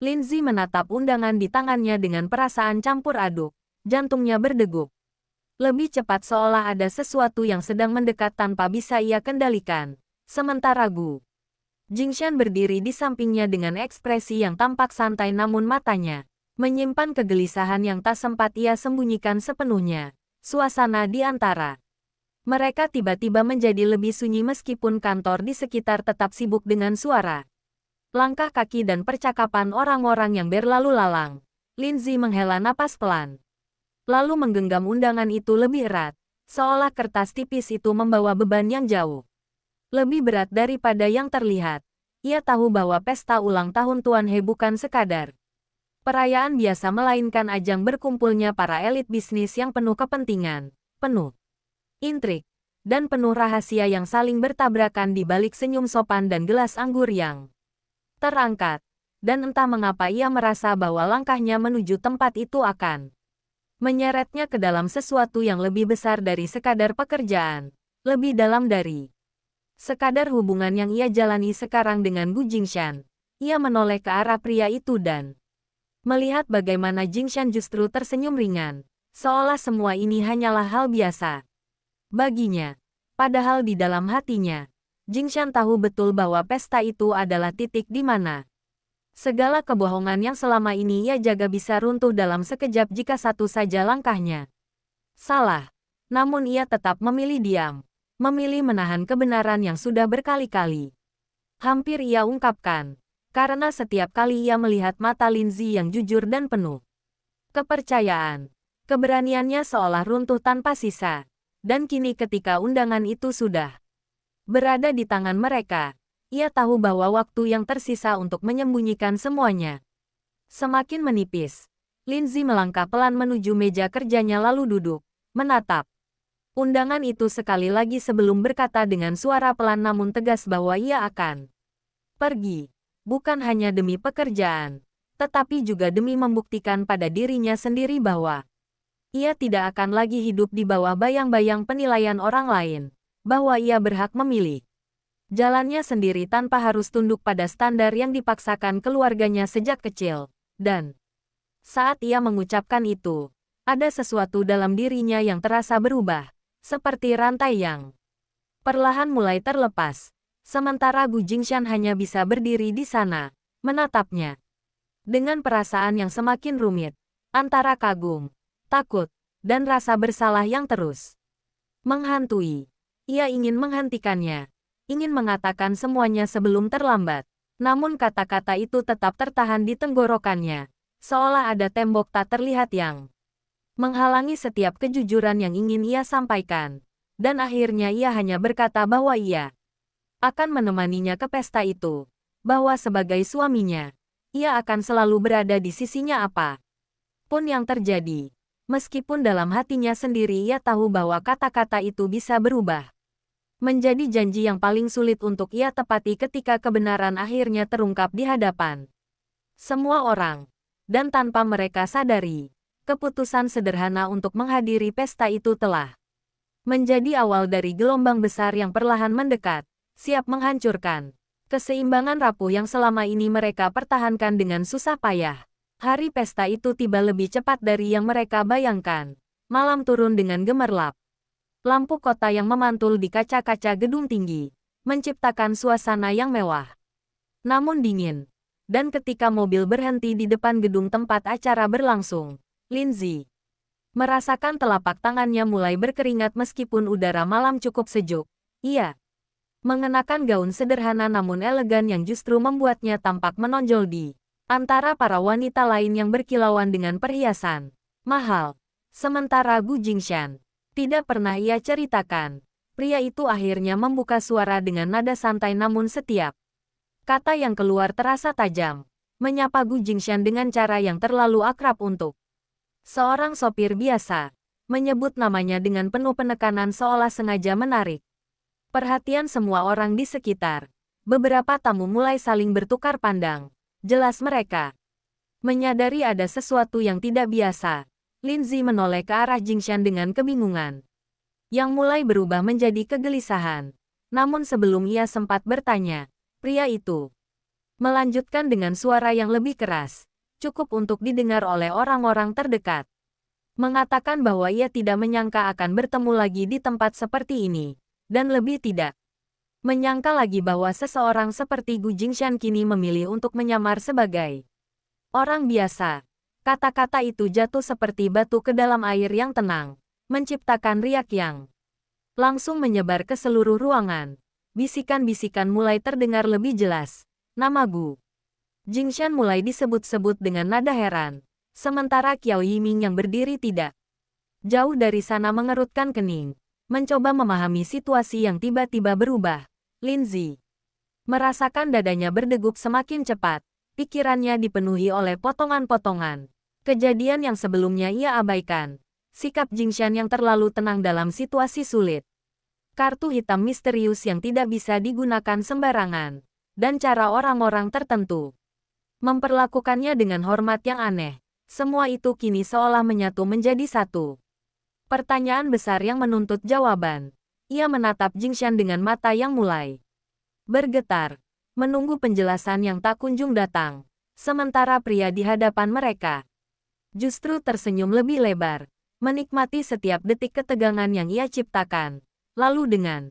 Lindsay menatap undangan di tangannya dengan perasaan campur aduk. Jantungnya berdegup. Lebih cepat seolah ada sesuatu yang sedang mendekat tanpa bisa ia kendalikan. Sementara Gu Jingshan berdiri di sampingnya dengan ekspresi yang tampak santai namun matanya menyimpan kegelisahan yang tak sempat ia sembunyikan sepenuhnya. Suasana di antara mereka tiba-tiba menjadi lebih sunyi meskipun kantor di sekitar tetap sibuk dengan suara langkah kaki dan percakapan orang-orang yang berlalu lalang. Lindsay menghela napas pelan, lalu menggenggam undangan itu lebih erat, seolah kertas tipis itu membawa beban yang jauh lebih berat daripada yang terlihat. Ia tahu bahwa pesta ulang tahun Tuan He bukan sekadar perayaan biasa melainkan ajang berkumpulnya para elit bisnis yang penuh kepentingan, penuh intrik, dan penuh rahasia yang saling bertabrakan di balik senyum sopan dan gelas anggur yang terangkat. Dan entah mengapa ia merasa bahwa langkahnya menuju tempat itu akan menyeretnya ke dalam sesuatu yang lebih besar dari sekadar pekerjaan, lebih dalam dari sekadar hubungan yang ia jalani sekarang dengan Gu Jingshan. Ia menoleh ke arah pria itu dan melihat bagaimana Jingshan justru tersenyum ringan, seolah semua ini hanyalah hal biasa baginya. Padahal di dalam hatinya, Jingshan tahu betul bahwa pesta itu adalah titik di mana segala kebohongan yang selama ini ia jaga bisa runtuh dalam sekejap jika satu saja langkahnya salah. Namun ia tetap memilih diam. Memilih menahan kebenaran yang sudah berkali-kali hampir ia ungkapkan, karena setiap kali ia melihat mata Lindsay yang jujur dan penuh kepercayaan, keberaniannya seolah runtuh tanpa sisa. Dan kini ketika undangan itu sudah berada di tangan mereka, ia tahu bahwa waktu yang tersisa untuk menyembunyikan semuanya semakin menipis. Lindsay melangkah pelan menuju meja kerjanya lalu duduk, menatap undangan itu sekali lagi sebelum berkata dengan suara pelan namun tegas bahwa ia akan pergi, bukan hanya demi pekerjaan, tetapi juga demi membuktikan pada dirinya sendiri bahwa ia tidak akan lagi hidup di bawah bayang-bayang penilaian orang lain, bahwa ia berhak memilih jalannya sendiri tanpa harus tunduk pada standar yang dipaksakan keluarganya sejak kecil. Dan saat ia mengucapkan itu, ada sesuatu dalam dirinya yang terasa berubah. Seperti rantai yang perlahan mulai terlepas. Sementara Gu Jingshan hanya bisa berdiri di sana, menatapnya dengan perasaan yang semakin rumit, antara kagum, takut, dan rasa bersalah yang terus menghantui. Ia ingin menghentikannya, ingin mengatakan semuanya sebelum terlambat. Namun kata-kata itu tetap tertahan di tenggorokannya, seolah ada tembok tak terlihat yang menghalangi setiap kejujuran yang ingin ia sampaikan. Dan akhirnya ia hanya berkata bahwa ia akan menemaninya ke pesta itu. Bahwa sebagai suaminya, ia akan selalu berada di sisinya apa pun yang terjadi. Meskipun dalam hatinya sendiri ia tahu bahwa kata-kata itu bisa berubah menjadi janji yang paling sulit untuk ia tepati ketika kebenaran akhirnya terungkap di hadapan semua orang. Dan tanpa mereka sadari, keputusan sederhana untuk menghadiri pesta itu telah menjadi awal dari gelombang besar yang perlahan mendekat, siap menghancurkan keseimbangan rapuh yang selama ini mereka pertahankan dengan susah payah. Hari pesta itu tiba lebih cepat dari yang mereka bayangkan. Malam turun dengan gemerlap. Lampu kota yang memantul di kaca-kaca gedung tinggi menciptakan suasana yang mewah, namun dingin. Dan ketika mobil berhenti di depan gedung tempat acara berlangsung, Lindsay merasakan telapak tangannya mulai berkeringat meskipun udara malam cukup sejuk. Ia mengenakan gaun sederhana namun elegan yang justru membuatnya tampak menonjol di antara para wanita lain yang berkilauan dengan perhiasan mahal. Sementara Gu Jingshan tidak pernah ia ceritakan. Pria itu akhirnya membuka suara dengan nada santai namun setiap kata yang keluar terasa tajam, menyapa Gu Jingshan dengan cara yang terlalu akrab untuk seorang sopir biasa, menyebut namanya dengan penuh penekanan seolah sengaja menarik perhatian semua orang di sekitar. Beberapa tamu mulai saling bertukar pandang. Jelas mereka menyadari ada sesuatu yang tidak biasa. Lindsay menoleh ke arah Jingshan dengan kebingungan, yang mulai berubah menjadi kegelisahan. Namun sebelum ia sempat bertanya, pria itu Melanjutkan dengan suara yang lebih keras, cukup untuk didengar oleh orang-orang terdekat. Mengatakan bahwa ia tidak menyangka akan bertemu lagi di tempat seperti ini. Dan lebih tidak menyangka lagi bahwa seseorang seperti Gu Jingshan kini memilih untuk menyamar sebagai orang biasa. Kata-kata itu jatuh seperti batu ke dalam air yang tenang, menciptakan riak yang langsung menyebar ke seluruh ruangan. Bisikan-bisikan mulai terdengar lebih jelas. Nama Gu Jingshan mulai disebut-sebut dengan nada heran. Sementara Qiao Yiming yang berdiri tidak jauh dari sana mengerutkan kening, mencoba memahami situasi yang tiba-tiba berubah. Linzi merasakan dadanya berdegup semakin cepat. Pikirannya dipenuhi oleh potongan-potongan kejadian yang sebelumnya ia abaikan. Sikap Jingshan yang terlalu tenang dalam situasi sulit. Kartu hitam misterius yang tidak bisa digunakan sembarangan. Dan cara orang-orang tertentu memperlakukannya dengan hormat yang aneh. Semua itu kini seolah menyatu menjadi satu. Pertanyaan besar yang menuntut jawaban. Ia menatap Jingshan dengan mata yang mulai bergetar, menunggu penjelasan yang tak kunjung datang. Sementara pria di hadapan mereka justru tersenyum lebih lebar, menikmati setiap detik ketegangan yang ia ciptakan. Lalu dengan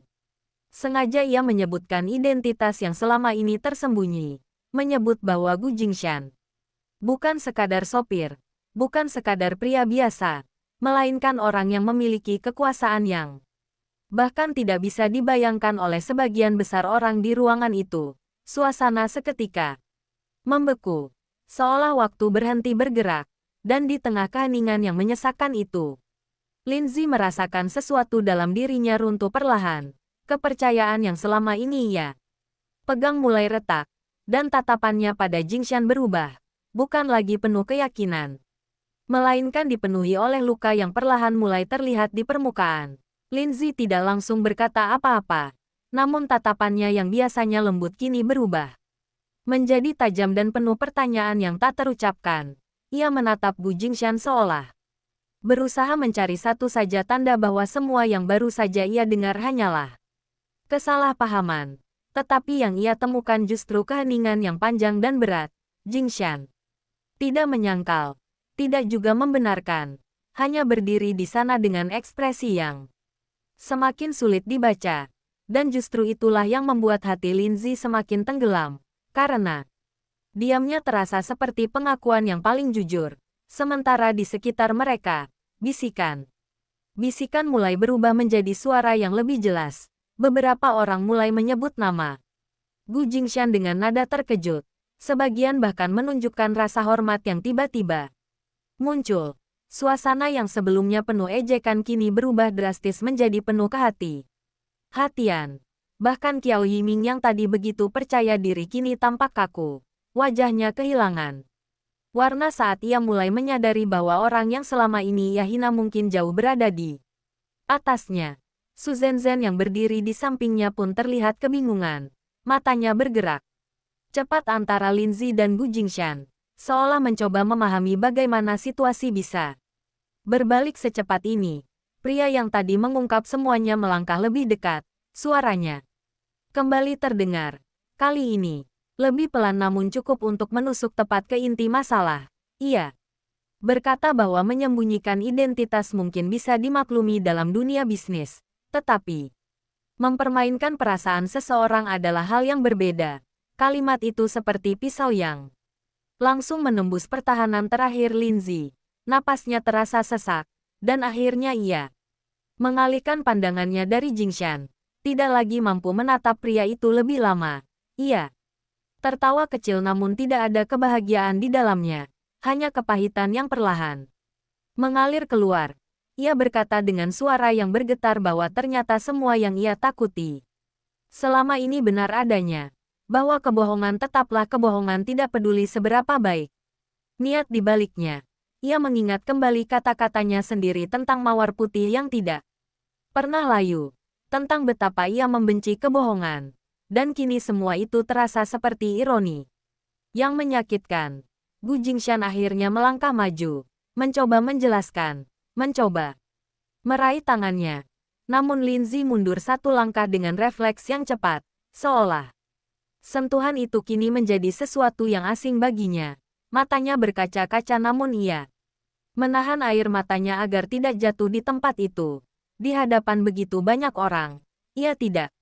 sengaja ia menyebutkan identitas yang selama ini tersembunyi, menyebut bahwa Gu Jingshan bukan sekadar sopir, bukan sekadar pria biasa, melainkan orang yang memiliki kekuasaan yang bahkan tidak bisa dibayangkan oleh sebagian besar orang di ruangan itu. Suasana seketika membeku, seolah waktu berhenti bergerak, dan di tengah keheningan yang menyesakkan itu, Linzi merasakan sesuatu dalam dirinya runtuh perlahan. Kepercayaan yang selama ini ia pegang mulai retak, dan tatapannya pada Jingshan berubah, bukan lagi penuh keyakinan, melainkan dipenuhi oleh luka yang perlahan mulai terlihat di permukaan. Linzi tidak langsung berkata apa-apa, namun tatapannya yang biasanya lembut kini berubah menjadi tajam dan penuh pertanyaan yang tak terucapkan. Ia menatap Gu Jingshan seolah berusaha mencari satu saja tanda bahwa semua yang baru saja ia dengar hanyalah kesalahpahaman. Tetapi yang ia temukan justru keheningan yang panjang dan berat. Jingshan tidak menyangkal, tidak juga membenarkan, hanya berdiri di sana dengan ekspresi yang semakin sulit dibaca. Dan justru itulah yang membuat hati Linzi semakin tenggelam, karena diamnya terasa seperti pengakuan yang paling jujur. Sementara di sekitar mereka, bisikan mulai berubah menjadi suara yang lebih jelas. Beberapa orang mulai menyebut nama Gu Jingshan dengan nada terkejut. Sebagian bahkan menunjukkan rasa hormat yang tiba-tiba muncul. Suasana yang sebelumnya penuh ejekan kini berubah drastis menjadi penuh kehati-hatian. Bahkan Qiao Yiming yang tadi begitu percaya diri kini tampak kaku. Wajahnya kehilangan warna saat ia mulai menyadari bahwa orang yang selama ini ia hina mungkin jauh berada di atasnya. Su Zenzhen yang berdiri di sampingnya pun terlihat kebingungan. Matanya bergerak cepat antara Linzi dan Gu Jingshan, seolah mencoba memahami bagaimana situasi bisa berbalik secepat ini. Pria yang tadi mengungkap semuanya melangkah lebih dekat. Suaranya kembali terdengar. Kali ini lebih pelan namun cukup untuk menusuk tepat ke inti masalah. Ia berkata bahwa menyembunyikan identitas mungkin bisa dimaklumi dalam dunia bisnis. Tetapi mempermainkan perasaan seseorang adalah hal yang berbeda. Kalimat itu seperti pisau yang langsung menembus pertahanan terakhir Linzi. Napasnya terasa sesak, dan akhirnya ia mengalihkan pandangannya dari Jingshan. Tidak lagi mampu menatap pria itu lebih lama. Ia tertawa kecil namun tidak ada kebahagiaan di dalamnya. Hanya kepahitan yang perlahan mengalir keluar. Ia berkata dengan suara yang bergetar bahwa ternyata semua yang ia takuti selama ini benar adanya. Bahwa kebohongan tetaplah kebohongan tidak peduli seberapa baik niat di baliknya. Ia mengingat kembali kata-katanya sendiri tentang mawar putih yang tidak pernah layu. Tentang betapa ia membenci kebohongan. Dan kini semua itu terasa seperti ironi yang menyakitkan. Gu Jingshan akhirnya melangkah maju. Mencoba menjelaskan. Mencoba meraih tangannya. Namun Linzi mundur satu langkah dengan refleks yang cepat. Seolah Sentuhan itu kini menjadi sesuatu yang asing baginya. Matanya berkaca-kaca namun ia menahan air matanya agar tidak jatuh di tempat itu. Di hadapan begitu banyak orang, ia tidak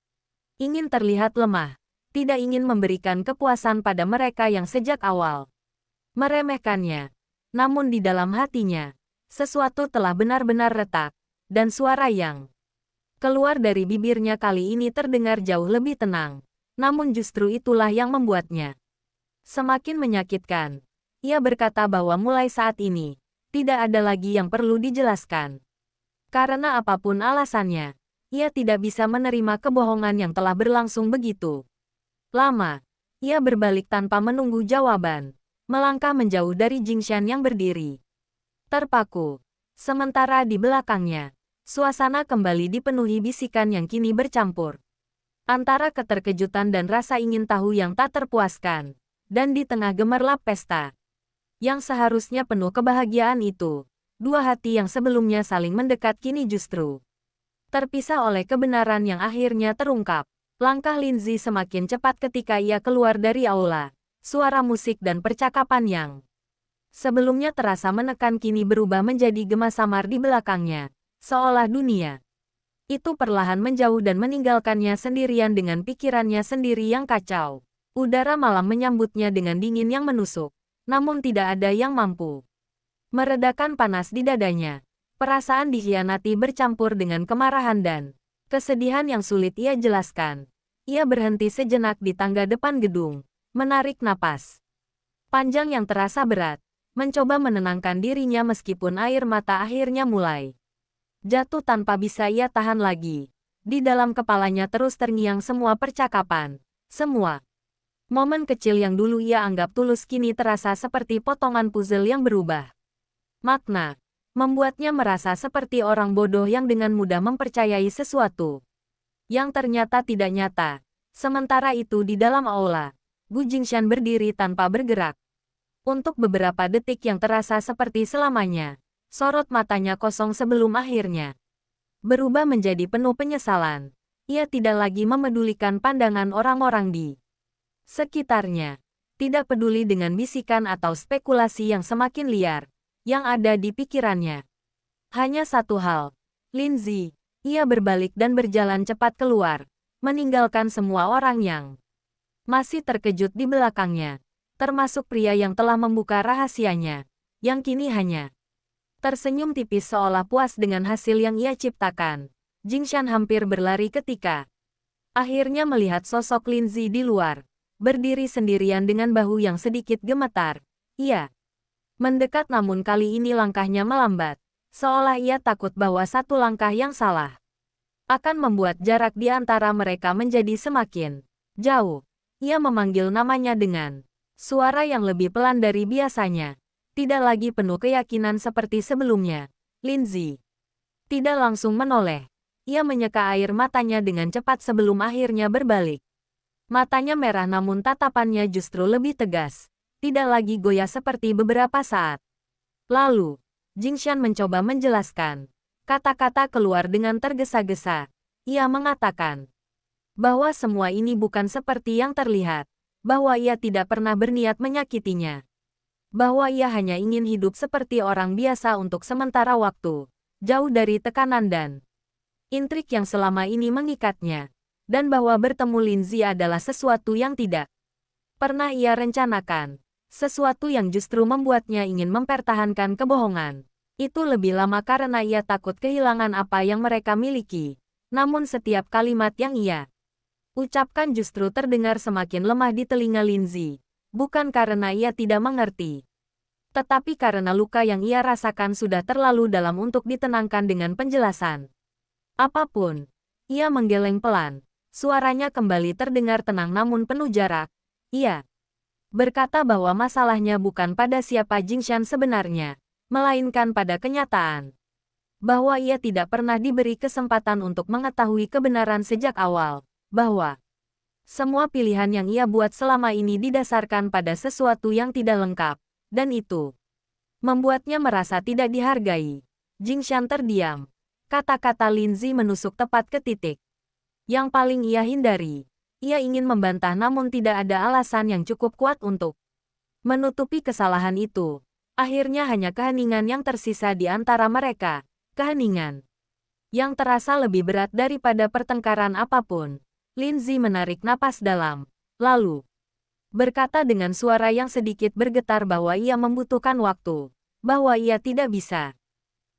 ingin terlihat lemah, tidak ingin memberikan kepuasan pada mereka yang sejak awal meremehkannya. Namun di dalam hatinya, sesuatu telah benar-benar retak, dan suara yang keluar dari bibirnya kali ini terdengar jauh lebih tenang. Namun justru itulah yang membuatnya semakin menyakitkan. Ia berkata bahwa mulai saat ini, tidak ada lagi yang perlu dijelaskan. Karena apapun alasannya, ia tidak bisa menerima kebohongan yang telah berlangsung begitu lama. Ia berbalik tanpa menunggu jawaban, melangkah menjauh dari Jingshan yang berdiri terpaku. Sementara di belakangnya, suasana kembali dipenuhi bisikan yang kini bercampur antara keterkejutan dan rasa ingin tahu yang tak terpuaskan. Dan di tengah gemerlap pesta yang seharusnya penuh kebahagiaan itu, dua hati yang sebelumnya saling mendekat kini justru terpisah oleh kebenaran yang akhirnya terungkap. Langkah Linzi semakin cepat ketika ia keluar dari aula. Suara musik dan percakapan yang sebelumnya terasa menekan kini berubah menjadi gema samar di belakangnya. Seolah dunia itu perlahan menjauh dan meninggalkannya sendirian dengan pikirannya sendiri yang kacau. Udara malam menyambutnya dengan dingin yang menusuk. Namun tidak ada yang mampu meredakan panas di dadanya. Perasaan dikhianati bercampur dengan kemarahan dan kesedihan yang sulit ia jelaskan. Ia berhenti sejenak di tangga depan gedung, menarik napas panjang yang terasa berat, mencoba menenangkan dirinya meskipun air mata akhirnya mulai jatuh tanpa bisa ia tahan lagi. Di dalam kepalanya terus terngiang semua percakapan, semua momen kecil yang dulu ia anggap tulus kini terasa seperti potongan puzzle yang berubah makna, membuatnya merasa seperti orang bodoh yang dengan mudah mempercayai sesuatu yang ternyata tidak nyata. Sementara itu di dalam aula, Gu Jingshan berdiri tanpa bergerak. Untuk beberapa detik yang terasa seperti selamanya, sorot matanya kosong sebelum akhirnya berubah menjadi penuh penyesalan. Ia tidak lagi memedulikan pandangan orang-orang di sekitarnya, tidak peduli dengan bisikan atau spekulasi yang semakin liar yang ada di pikirannya. Hanya satu hal, Linzi. Ia berbalik dan berjalan cepat keluar, meninggalkan semua orang yang masih terkejut di belakangnya, termasuk pria yang telah membuka rahasianya, yang kini hanya tersenyum tipis seolah puas dengan hasil yang ia ciptakan. Jingshan hampir berlari ketika akhirnya melihat sosok Linzi di luar, berdiri sendirian dengan bahu yang sedikit gemetar. Ia mendekat namun kali ini langkahnya melambat, seolah ia takut bahwa satu langkah yang salah akan membuat jarak di antara mereka menjadi semakin jauh. Ia memanggil namanya dengan suara yang lebih pelan dari biasanya, tidak lagi penuh keyakinan seperti sebelumnya. Linzi tidak langsung menoleh. Ia menyeka air matanya dengan cepat sebelum akhirnya berbalik. Matanya merah namun tatapannya justru lebih tegas. Tidak lagi goyah seperti beberapa saat lalu. Jingshan mencoba menjelaskan. Kata-kata keluar dengan tergesa-gesa. Ia mengatakan bahwa semua ini bukan seperti yang terlihat. Bahwa ia tidak pernah berniat menyakitinya. Bahwa ia hanya ingin hidup seperti orang biasa untuk sementara waktu. Jauh dari tekanan dan intrik yang selama ini mengikatnya, dan bahwa bertemu Linzi adalah sesuatu yang tidak pernah ia rencanakan, sesuatu yang justru membuatnya ingin mempertahankan kebohongan. Itu lebih lama karena ia takut kehilangan apa yang mereka miliki. Namun setiap kalimat yang ia ucapkan justru terdengar semakin lemah di telinga Linzi, bukan karena ia tidak mengerti, tetapi karena luka yang ia rasakan sudah terlalu dalam untuk ditenangkan dengan penjelasan apapun. Ia menggeleng pelan. Suaranya kembali terdengar tenang namun penuh jarak. Ia berkata bahwa masalahnya bukan pada siapa Jingshan sebenarnya, melainkan pada kenyataan bahwa ia tidak pernah diberi kesempatan untuk mengetahui kebenaran sejak awal, bahwa semua pilihan yang ia buat selama ini didasarkan pada sesuatu yang tidak lengkap, dan itu membuatnya merasa tidak dihargai. Jingshan terdiam. Kata-kata Linzi menusuk tepat ke titik yang paling ia hindari. Ia ingin membantah namun tidak ada alasan yang cukup kuat untuk menutupi kesalahan itu. Akhirnya hanya keheningan yang tersisa di antara mereka. Keheningan yang terasa lebih berat daripada pertengkaran apapun. Lindsay menarik napas dalam. Lalu berkata dengan suara yang sedikit bergetar bahwa ia membutuhkan waktu. Bahwa ia tidak bisa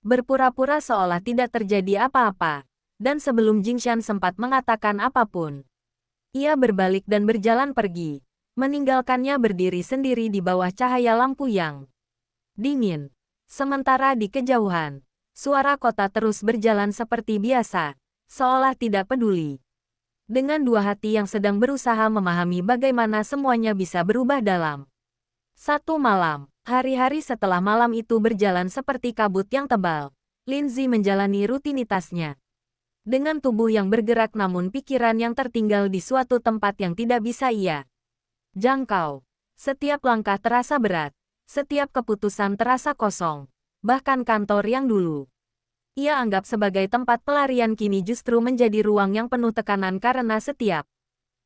berpura-pura seolah tidak terjadi apa-apa. Dan sebelum Jingshan sempat mengatakan apapun, ia berbalik dan berjalan pergi, meninggalkannya berdiri sendiri di bawah cahaya lampu yang dingin. Sementara di kejauhan, suara kota terus berjalan seperti biasa, seolah tidak peduli. Dengan dua hati yang sedang berusaha memahami bagaimana semuanya bisa berubah dalam satu malam. Hari-hari setelah malam itu berjalan seperti kabut yang tebal, Lindsay menjalani rutinitasnya. Dengan tubuh yang bergerak namun pikiran yang tertinggal di suatu tempat yang tidak bisa ia jangkau. Setiap langkah terasa berat, setiap keputusan terasa kosong. Bahkan kantor yang dulu ia anggap sebagai tempat pelarian kini justru menjadi ruang yang penuh tekanan karena setiap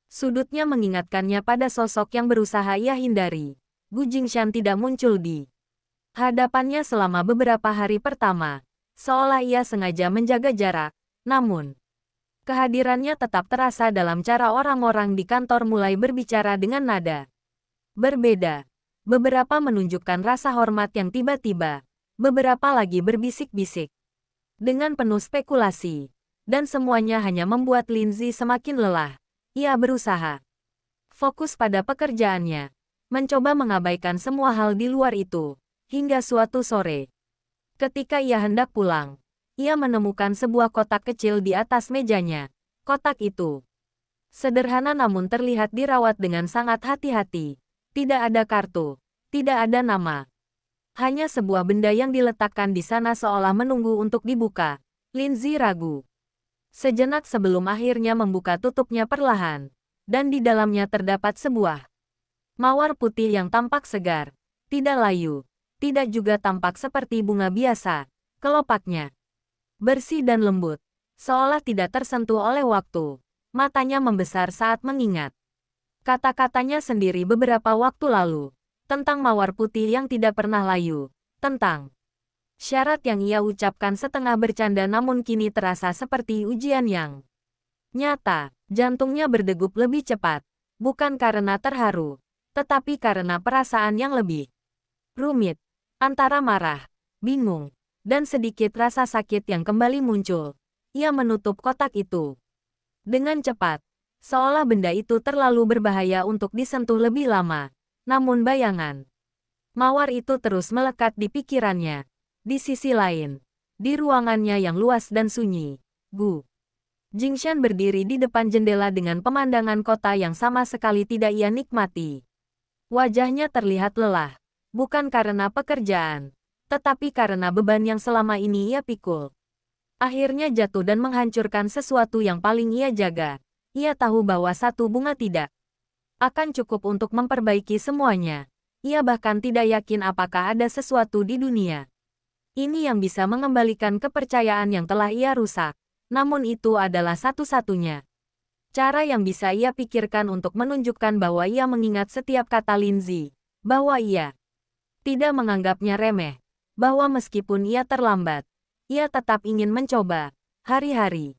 sudutnya mengingatkannya pada sosok yang berusaha ia hindari. Gu Jingshan tidak muncul di hadapannya selama beberapa hari pertama, seolah ia sengaja menjaga jarak. Namun, kehadirannya tetap terasa dalam cara orang-orang di kantor mulai berbicara dengan nada berbeda. Beberapa menunjukkan rasa hormat yang tiba-tiba, beberapa lagi berbisik-bisik dengan penuh spekulasi, dan semuanya hanya membuat Lindsay semakin lelah. Ia berusaha fokus pada pekerjaannya, mencoba mengabaikan semua hal di luar itu, hingga suatu sore. Ketika ia hendak pulang, ia menemukan sebuah kotak kecil di atas mejanya. Kotak itu sederhana namun terlihat dirawat dengan sangat hati-hati. Tidak ada kartu, tidak ada nama. Hanya sebuah benda yang diletakkan di sana seolah menunggu untuk dibuka. Lindsay ragu sejenak sebelum akhirnya membuka tutupnya perlahan. Dan di dalamnya terdapat sebuah mawar putih yang tampak segar. Tidak layu, tidak juga tampak seperti bunga biasa. Kelopaknya bersih dan lembut, seolah tidak tersentuh oleh waktu. Matanya membesar saat mengingat kata-katanya sendiri beberapa waktu lalu, tentang mawar putih yang tidak pernah layu, tentang syarat yang ia ucapkan setengah bercanda namun kini terasa seperti ujian yang nyata. Jantungnya berdegup lebih cepat, bukan karena terharu, tetapi karena perasaan yang lebih rumit, antara marah, bingung, dan sedikit rasa sakit yang kembali muncul. Ia menutup kotak itu dengan cepat, seolah benda itu terlalu berbahaya untuk disentuh lebih lama. Namun bayangan mawar itu terus melekat di pikirannya. Di sisi lain, di ruangannya yang luas dan sunyi, Gu Jingshan berdiri di depan jendela dengan pemandangan kota yang sama sekali tidak ia nikmati. Wajahnya terlihat lelah, bukan karena pekerjaan, tetapi karena beban yang selama ini ia pikul. Akhirnya jatuh dan menghancurkan sesuatu yang paling ia jaga. Ia tahu bahwa satu bunga tidak akan cukup untuk memperbaiki semuanya. Ia bahkan tidak yakin apakah ada sesuatu di dunia ini yang bisa mengembalikan kepercayaan yang telah ia rusak. Namun itu adalah satu-satunya cara yang bisa ia pikirkan untuk menunjukkan bahwa ia mengingat setiap kata Lindsay, bahwa ia tidak menganggapnya remeh, bahwa meskipun ia terlambat, ia tetap ingin mencoba. Hari-hari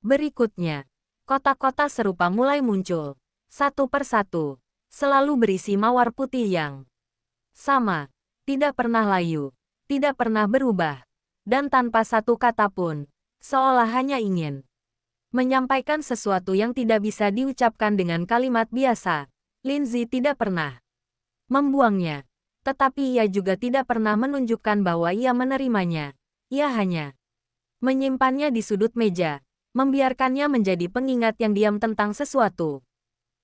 berikutnya, kotak-kotak serupa mulai muncul, satu persatu, selalu berisi mawar putih yang sama, tidak pernah layu, tidak pernah berubah, dan tanpa satu kata pun, seolah hanya ingin menyampaikan sesuatu yang tidak bisa diucapkan dengan kalimat biasa. Lindsay tidak pernah membuangnya. Tetapi ia juga tidak pernah menunjukkan bahwa ia menerimanya. Ia hanya menyimpannya di sudut meja, membiarkannya menjadi pengingat yang diam tentang sesuatu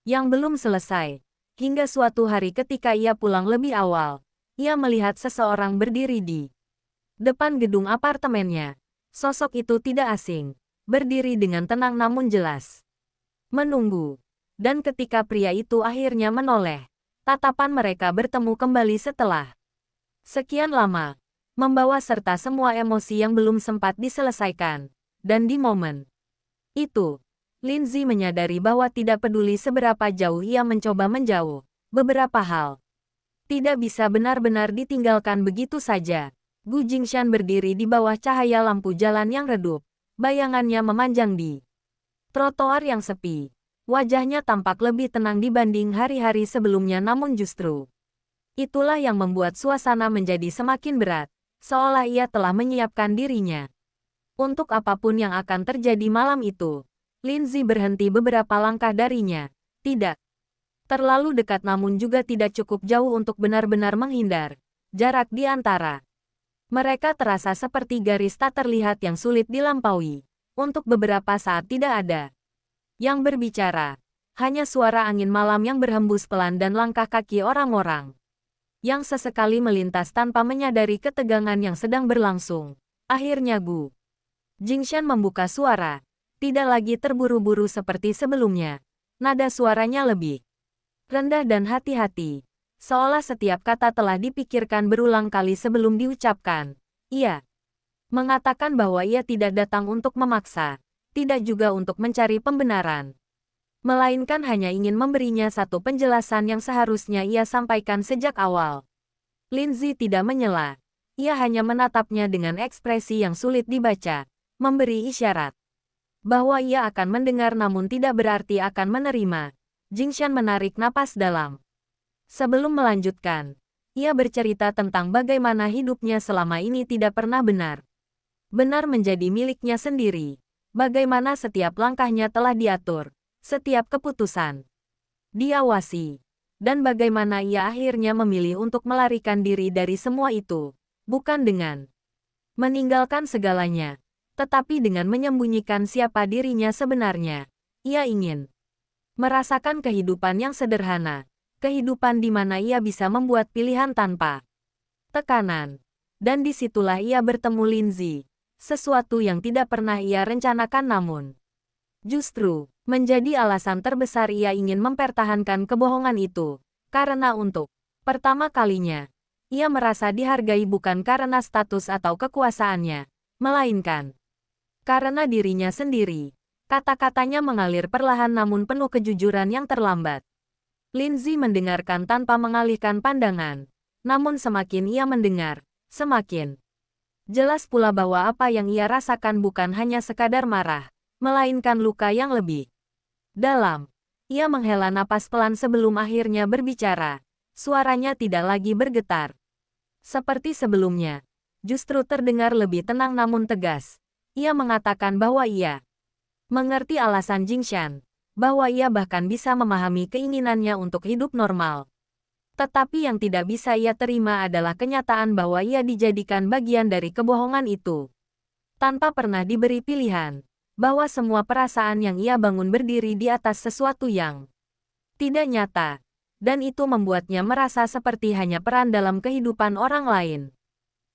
yang belum selesai. Hingga suatu hari ketika ia pulang lebih awal, ia melihat seseorang berdiri di depan gedung apartemennya. Sosok itu tidak asing, berdiri dengan tenang namun jelas, menunggu. Dan ketika pria itu akhirnya menoleh, tatapan mereka bertemu kembali setelah sekian lama, membawa serta semua emosi yang belum sempat diselesaikan. Dan di momen itu, Lindsay menyadari bahwa tidak peduli seberapa jauh ia mencoba menjauh, beberapa hal tidak bisa benar-benar ditinggalkan begitu saja. Gu Jingshan berdiri di bawah cahaya lampu jalan yang redup. Bayangannya memanjang di trotoar yang sepi. Wajahnya tampak lebih tenang dibanding hari-hari sebelumnya, namun justru itulah yang membuat suasana menjadi semakin berat, seolah ia telah menyiapkan dirinya untuk apapun yang akan terjadi malam itu. Lindsay berhenti beberapa langkah darinya. Tidak terlalu dekat namun juga tidak cukup jauh untuk benar-benar menghindar. Jarak di antara mereka terasa seperti garis tak terlihat yang sulit dilampaui. Untuk beberapa saat tidak ada yang berbicara. Hanya suara angin malam yang berhembus pelan dan langkah kaki orang-orang yang sesekali melintas tanpa menyadari ketegangan yang sedang berlangsung. Akhirnya Gu Jingshan membuka suara. Tidak lagi terburu-buru seperti sebelumnya. Nada suaranya lebih rendah dan hati-hati. Seolah setiap kata telah dipikirkan berulang kali sebelum diucapkan. Ia mengatakan bahwa ia tidak datang untuk memaksa. Tidak juga untuk mencari pembenaran. Melainkan hanya ingin memberinya satu penjelasan yang seharusnya ia sampaikan sejak awal. Lindsay tidak menyela. Ia hanya menatapnya dengan ekspresi yang sulit dibaca. Memberi isyarat bahwa ia akan mendengar namun tidak berarti akan menerima. Jingshan menarik napas dalam. Sebelum melanjutkan, ia bercerita tentang bagaimana hidupnya selama ini tidak pernah benar menjadi miliknya sendiri. Bagaimana setiap langkahnya telah diatur, setiap keputusan diawasi, dan bagaimana ia akhirnya memilih untuk melarikan diri dari semua itu, bukan dengan meninggalkan segalanya, tetapi dengan menyembunyikan siapa dirinya sebenarnya. Ia ingin merasakan kehidupan yang sederhana, kehidupan di mana ia bisa membuat pilihan tanpa tekanan. Dan disitulah ia bertemu Lindsay, sesuatu yang tidak pernah ia rencanakan namun justru menjadi alasan terbesar ia ingin mempertahankan kebohongan itu. Karena untuk pertama kalinya, ia merasa dihargai bukan karena status atau kekuasaannya, melainkan karena dirinya sendiri. Kata-katanya mengalir perlahan namun penuh kejujuran yang terlambat. Lindsay mendengarkan tanpa mengalihkan pandangan. Namun semakin ia mendengar, semakin jelas pula bahwa apa yang ia rasakan bukan hanya sekadar marah, melainkan luka yang lebih dalam. Ia menghela napas pelan sebelum akhirnya berbicara. Suaranya tidak lagi bergetar seperti sebelumnya. Justru terdengar lebih tenang namun tegas. Ia mengatakan bahwa ia mengerti alasan Jingshan, bahwa ia bahkan bisa memahami keinginannya untuk hidup normal. Tetapi yang tidak bisa ia terima adalah kenyataan bahwa ia dijadikan bagian dari kebohongan itu. Tanpa pernah diberi pilihan, bahwa semua perasaan yang ia bangun berdiri di atas sesuatu yang tidak nyata, dan itu membuatnya merasa seperti hanya peran dalam kehidupan orang lain.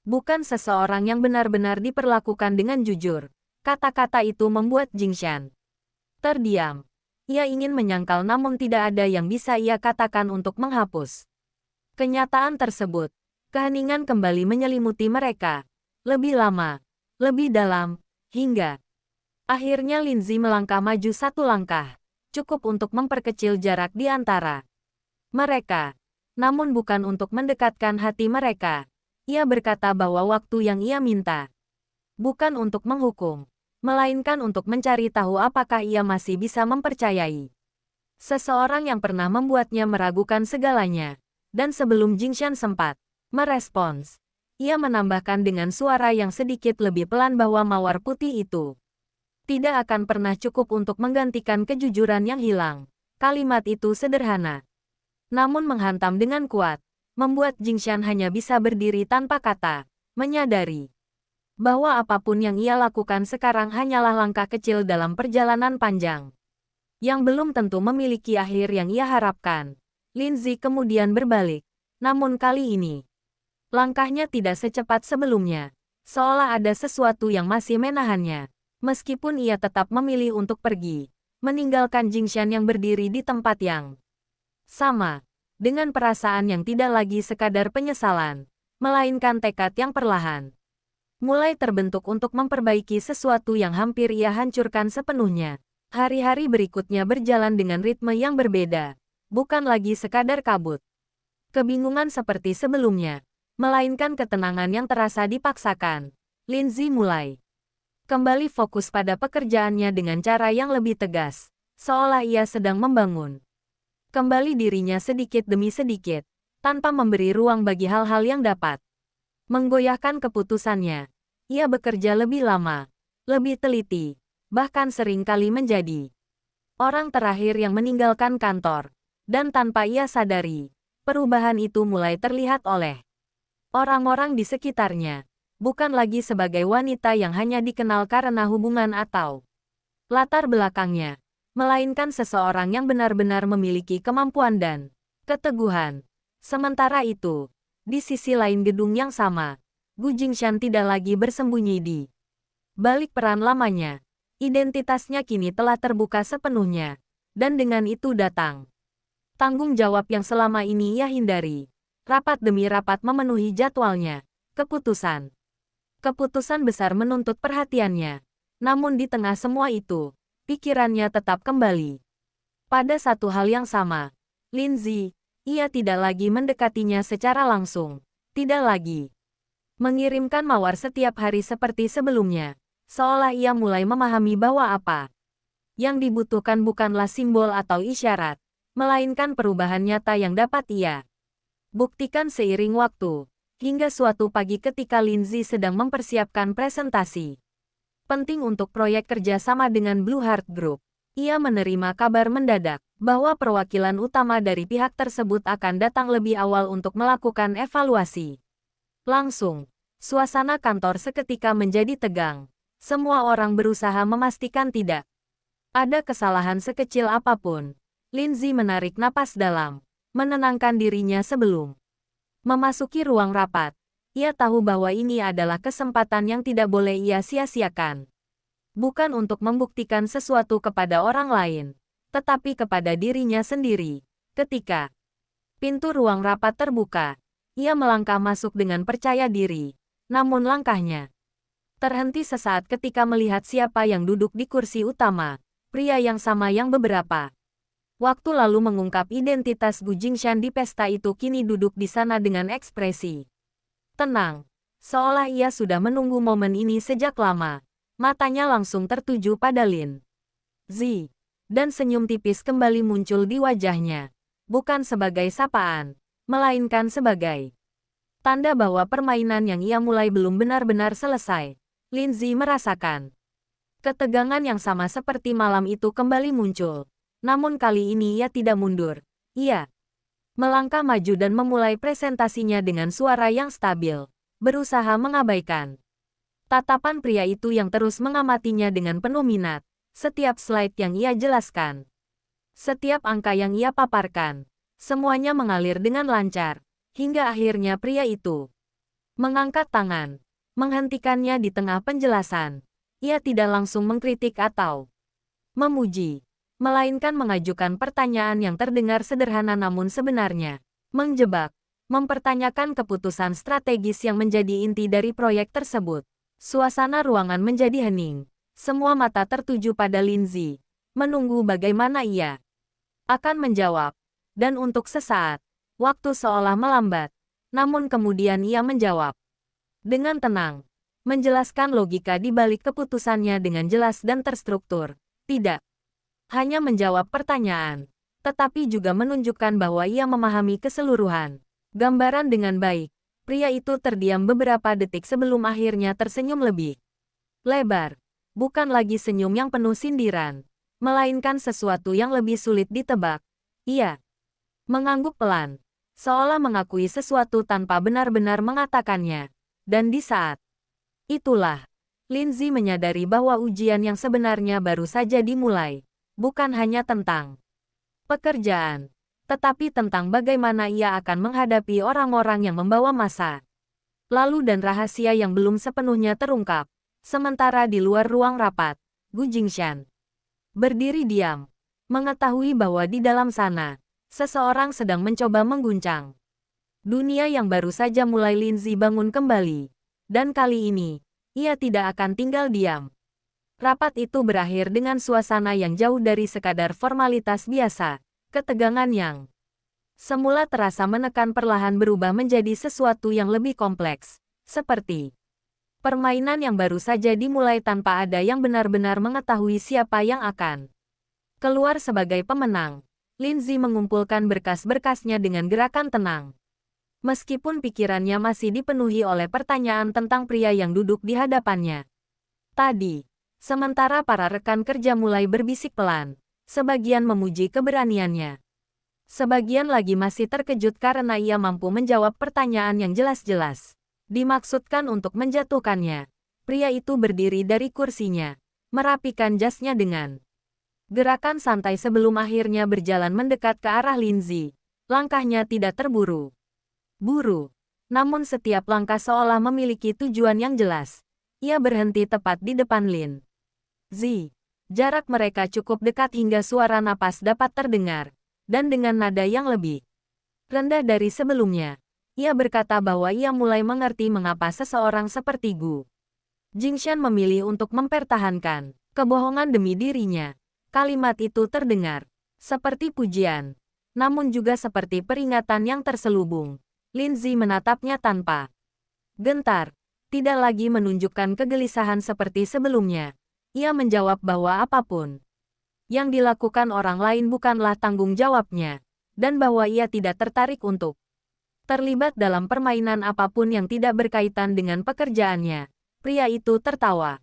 Bukan seseorang yang benar-benar diperlakukan dengan jujur. Kata-kata itu membuat Jingshan terdiam. Ia ingin menyangkal namun tidak ada yang bisa ia katakan untuk menghapus kenyataan tersebut. Keheningan kembali menyelimuti mereka. Lebih lama, lebih dalam, hingga akhirnya Lindsay melangkah maju satu langkah. Cukup untuk memperkecil jarak di antara mereka. Namun bukan untuk mendekatkan hati mereka. Ia berkata bahwa waktu yang ia minta bukan untuk menghukum, melainkan untuk mencari tahu apakah ia masih bisa mempercayai seseorang yang pernah membuatnya meragukan segalanya. Dan sebelum Jingshan sempat merespons, ia menambahkan dengan suara yang sedikit lebih pelan bahwa mawar putih itu tidak akan pernah cukup untuk menggantikan kejujuran yang hilang. Kalimat itu sederhana, namun menghantam dengan kuat, membuat Jingshan hanya bisa berdiri tanpa kata, menyadari bahwa apapun yang ia lakukan sekarang hanyalah langkah kecil dalam perjalanan panjang yang belum tentu memiliki akhir yang ia harapkan. Lindsay kemudian berbalik, namun kali ini langkahnya tidak secepat sebelumnya, seolah ada sesuatu yang masih menahannya. Meskipun ia tetap memilih untuk pergi, meninggalkan Jingshan yang berdiri di tempat yang sama, dengan perasaan yang tidak lagi sekadar penyesalan, melainkan tekad yang perlahan mulai terbentuk untuk memperbaiki sesuatu yang hampir ia hancurkan sepenuhnya. Hari-hari berikutnya berjalan dengan ritme yang berbeda. Bukan lagi sekadar kabut. Kebingungan seperti sebelumnya. Melainkan ketenangan yang terasa dipaksakan. Lindsay mulai kembali fokus pada pekerjaannya dengan cara yang lebih tegas. Seolah ia sedang membangun kembali dirinya sedikit demi sedikit. Tanpa memberi ruang bagi hal-hal yang dapat menggoyahkan keputusannya. Ia bekerja lebih lama, lebih teliti, bahkan sering kali menjadi orang terakhir yang meninggalkan kantor. Dan tanpa ia sadari, perubahan itu mulai terlihat oleh orang-orang di sekitarnya. Bukan lagi sebagai wanita yang hanya dikenal karena hubungan atau latar belakangnya, melainkan seseorang yang benar-benar memiliki kemampuan dan keteguhan. Sementara itu, di sisi lain gedung yang sama, Gu Jingshan tidak lagi bersembunyi di balik peran lamanya. Identitasnya kini telah terbuka sepenuhnya, dan dengan itu datang tanggung jawab yang selama ini ia hindari. Rapat demi rapat memenuhi jadwalnya. Keputusan besar menuntut perhatiannya. Namun di tengah semua itu, pikirannya tetap kembali pada satu hal yang sama. Lindsay, ia tidak lagi mendekatinya secara langsung. Tidak lagi mengirimkan mawar setiap hari seperti sebelumnya. Seolah ia mulai memahami bahwa apa yang dibutuhkan bukanlah simbol atau isyarat, melainkan perubahan nyata yang dapat ia buktikan seiring waktu. Hingga suatu pagi ketika Lindsay sedang mempersiapkan presentasi penting untuk proyek kerjasama dengan Blue Heart Group, ia menerima kabar mendadak bahwa perwakilan utama dari pihak tersebut akan datang lebih awal untuk melakukan evaluasi. Langsung, suasana kantor seketika menjadi tegang. Semua orang berusaha memastikan tidak ada kesalahan sekecil apapun. Lindsay menarik napas dalam, menenangkan dirinya sebelum memasuki ruang rapat. Ia tahu bahwa ini adalah kesempatan yang tidak boleh ia sia-siakan. Bukan untuk membuktikan sesuatu kepada orang lain, tetapi kepada dirinya sendiri. Ketika pintu ruang rapat terbuka, ia melangkah masuk dengan percaya diri. Namun langkahnya terhenti sesaat ketika melihat siapa yang duduk di kursi utama. Pria yang sama yang beberapa waktu lalu mengungkap identitas Gu Jingshan di pesta itu kini duduk di sana dengan ekspresi tenang, seolah ia sudah menunggu momen ini sejak lama. Matanya langsung tertuju pada Lin Zi, dan senyum tipis kembali muncul di wajahnya. Bukan sebagai sapaan, melainkan sebagai tanda bahwa permainan yang ia mulai belum benar-benar selesai. Lin Zi merasakan ketegangan yang sama seperti malam itu kembali muncul. Namun kali ini ia tidak mundur. Ia melangkah maju dan memulai presentasinya dengan suara yang stabil, berusaha mengabaikan tatapan pria itu yang terus mengamatinya dengan penuh minat. Setiap slide yang ia jelaskan, setiap angka yang ia paparkan, semuanya mengalir dengan lancar, hingga akhirnya pria itu mengangkat tangan, menghentikannya di tengah penjelasan. Ia tidak langsung mengkritik atau memuji, melainkan mengajukan pertanyaan yang terdengar sederhana namun sebenarnya menjebak, mempertanyakan keputusan strategis yang menjadi inti dari proyek tersebut. Suasana ruangan menjadi hening. Semua mata tertuju pada Lindsay, menunggu bagaimana ia akan menjawab. Dan untuk sesaat, waktu seolah melambat. Namun kemudian ia menjawab dengan tenang, menjelaskan logika di balik keputusannya dengan jelas dan terstruktur. Tidak hanya menjawab pertanyaan, tetapi juga menunjukkan bahwa ia memahami keseluruhan gambaran dengan baik. Pria itu terdiam beberapa detik sebelum akhirnya tersenyum lebih lebar. Bukan lagi senyum yang penuh sindiran, melainkan sesuatu yang lebih sulit ditebak. Ia mengangguk pelan, seolah mengakui sesuatu tanpa benar-benar mengatakannya. Dan di saat itulah, Lindsay menyadari bahwa ujian yang sebenarnya baru saja dimulai. Bukan hanya tentang pekerjaan, tetapi tentang bagaimana ia akan menghadapi orang-orang yang membawa masa lalu dan rahasia yang belum sepenuhnya terungkap. Sementara di luar ruang rapat, Gu Jingshan berdiri diam, mengetahui bahwa di dalam sana, seseorang sedang mencoba mengguncang dunia yang baru saja mulai. Lindsay bangun kembali, dan kali ini, ia tidak akan tinggal diam. Rapat itu berakhir dengan suasana yang jauh dari sekadar formalitas biasa. Ketegangan yang semula terasa menekan perlahan berubah menjadi sesuatu yang lebih kompleks. Seperti permainan yang baru saja dimulai tanpa ada yang benar-benar mengetahui siapa yang akan keluar sebagai pemenang. Lindsay mengumpulkan berkas-berkasnya dengan gerakan tenang. Meskipun pikirannya masih dipenuhi oleh pertanyaan tentang pria yang duduk di hadapannya. Tadi, sementara para rekan kerja mulai berbisik pelan, sebagian memuji keberaniannya. Sebagian lagi masih terkejut karena ia mampu menjawab pertanyaan yang jelas-jelas dimaksudkan untuk menjatuhkannya. Pria itu berdiri dari kursinya, merapikan jasnya dengan gerakan santai sebelum akhirnya berjalan mendekat ke arah Lindsay. Langkahnya tidak terburu-buru, namun setiap langkah seolah memiliki tujuan yang jelas. Ia berhenti tepat di depan Lindsay. Jarak mereka cukup dekat hingga suara napas dapat terdengar, dan dengan nada yang lebih rendah dari sebelumnya, ia berkata bahwa ia mulai mengerti mengapa seseorang seperti Gu Jingshan memilih untuk mempertahankan kebohongan demi dirinya. Kalimat itu terdengar seperti pujian, namun juga seperti peringatan yang terselubung. Lindsay menatapnya tanpa gentar, tidak lagi menunjukkan kegelisahan seperti sebelumnya. Ia menjawab bahwa apapun yang dilakukan orang lain bukanlah tanggung jawabnya, dan bahwa ia tidak tertarik untuk terlibat dalam permainan apapun yang tidak berkaitan dengan pekerjaannya. Pria itu tertawa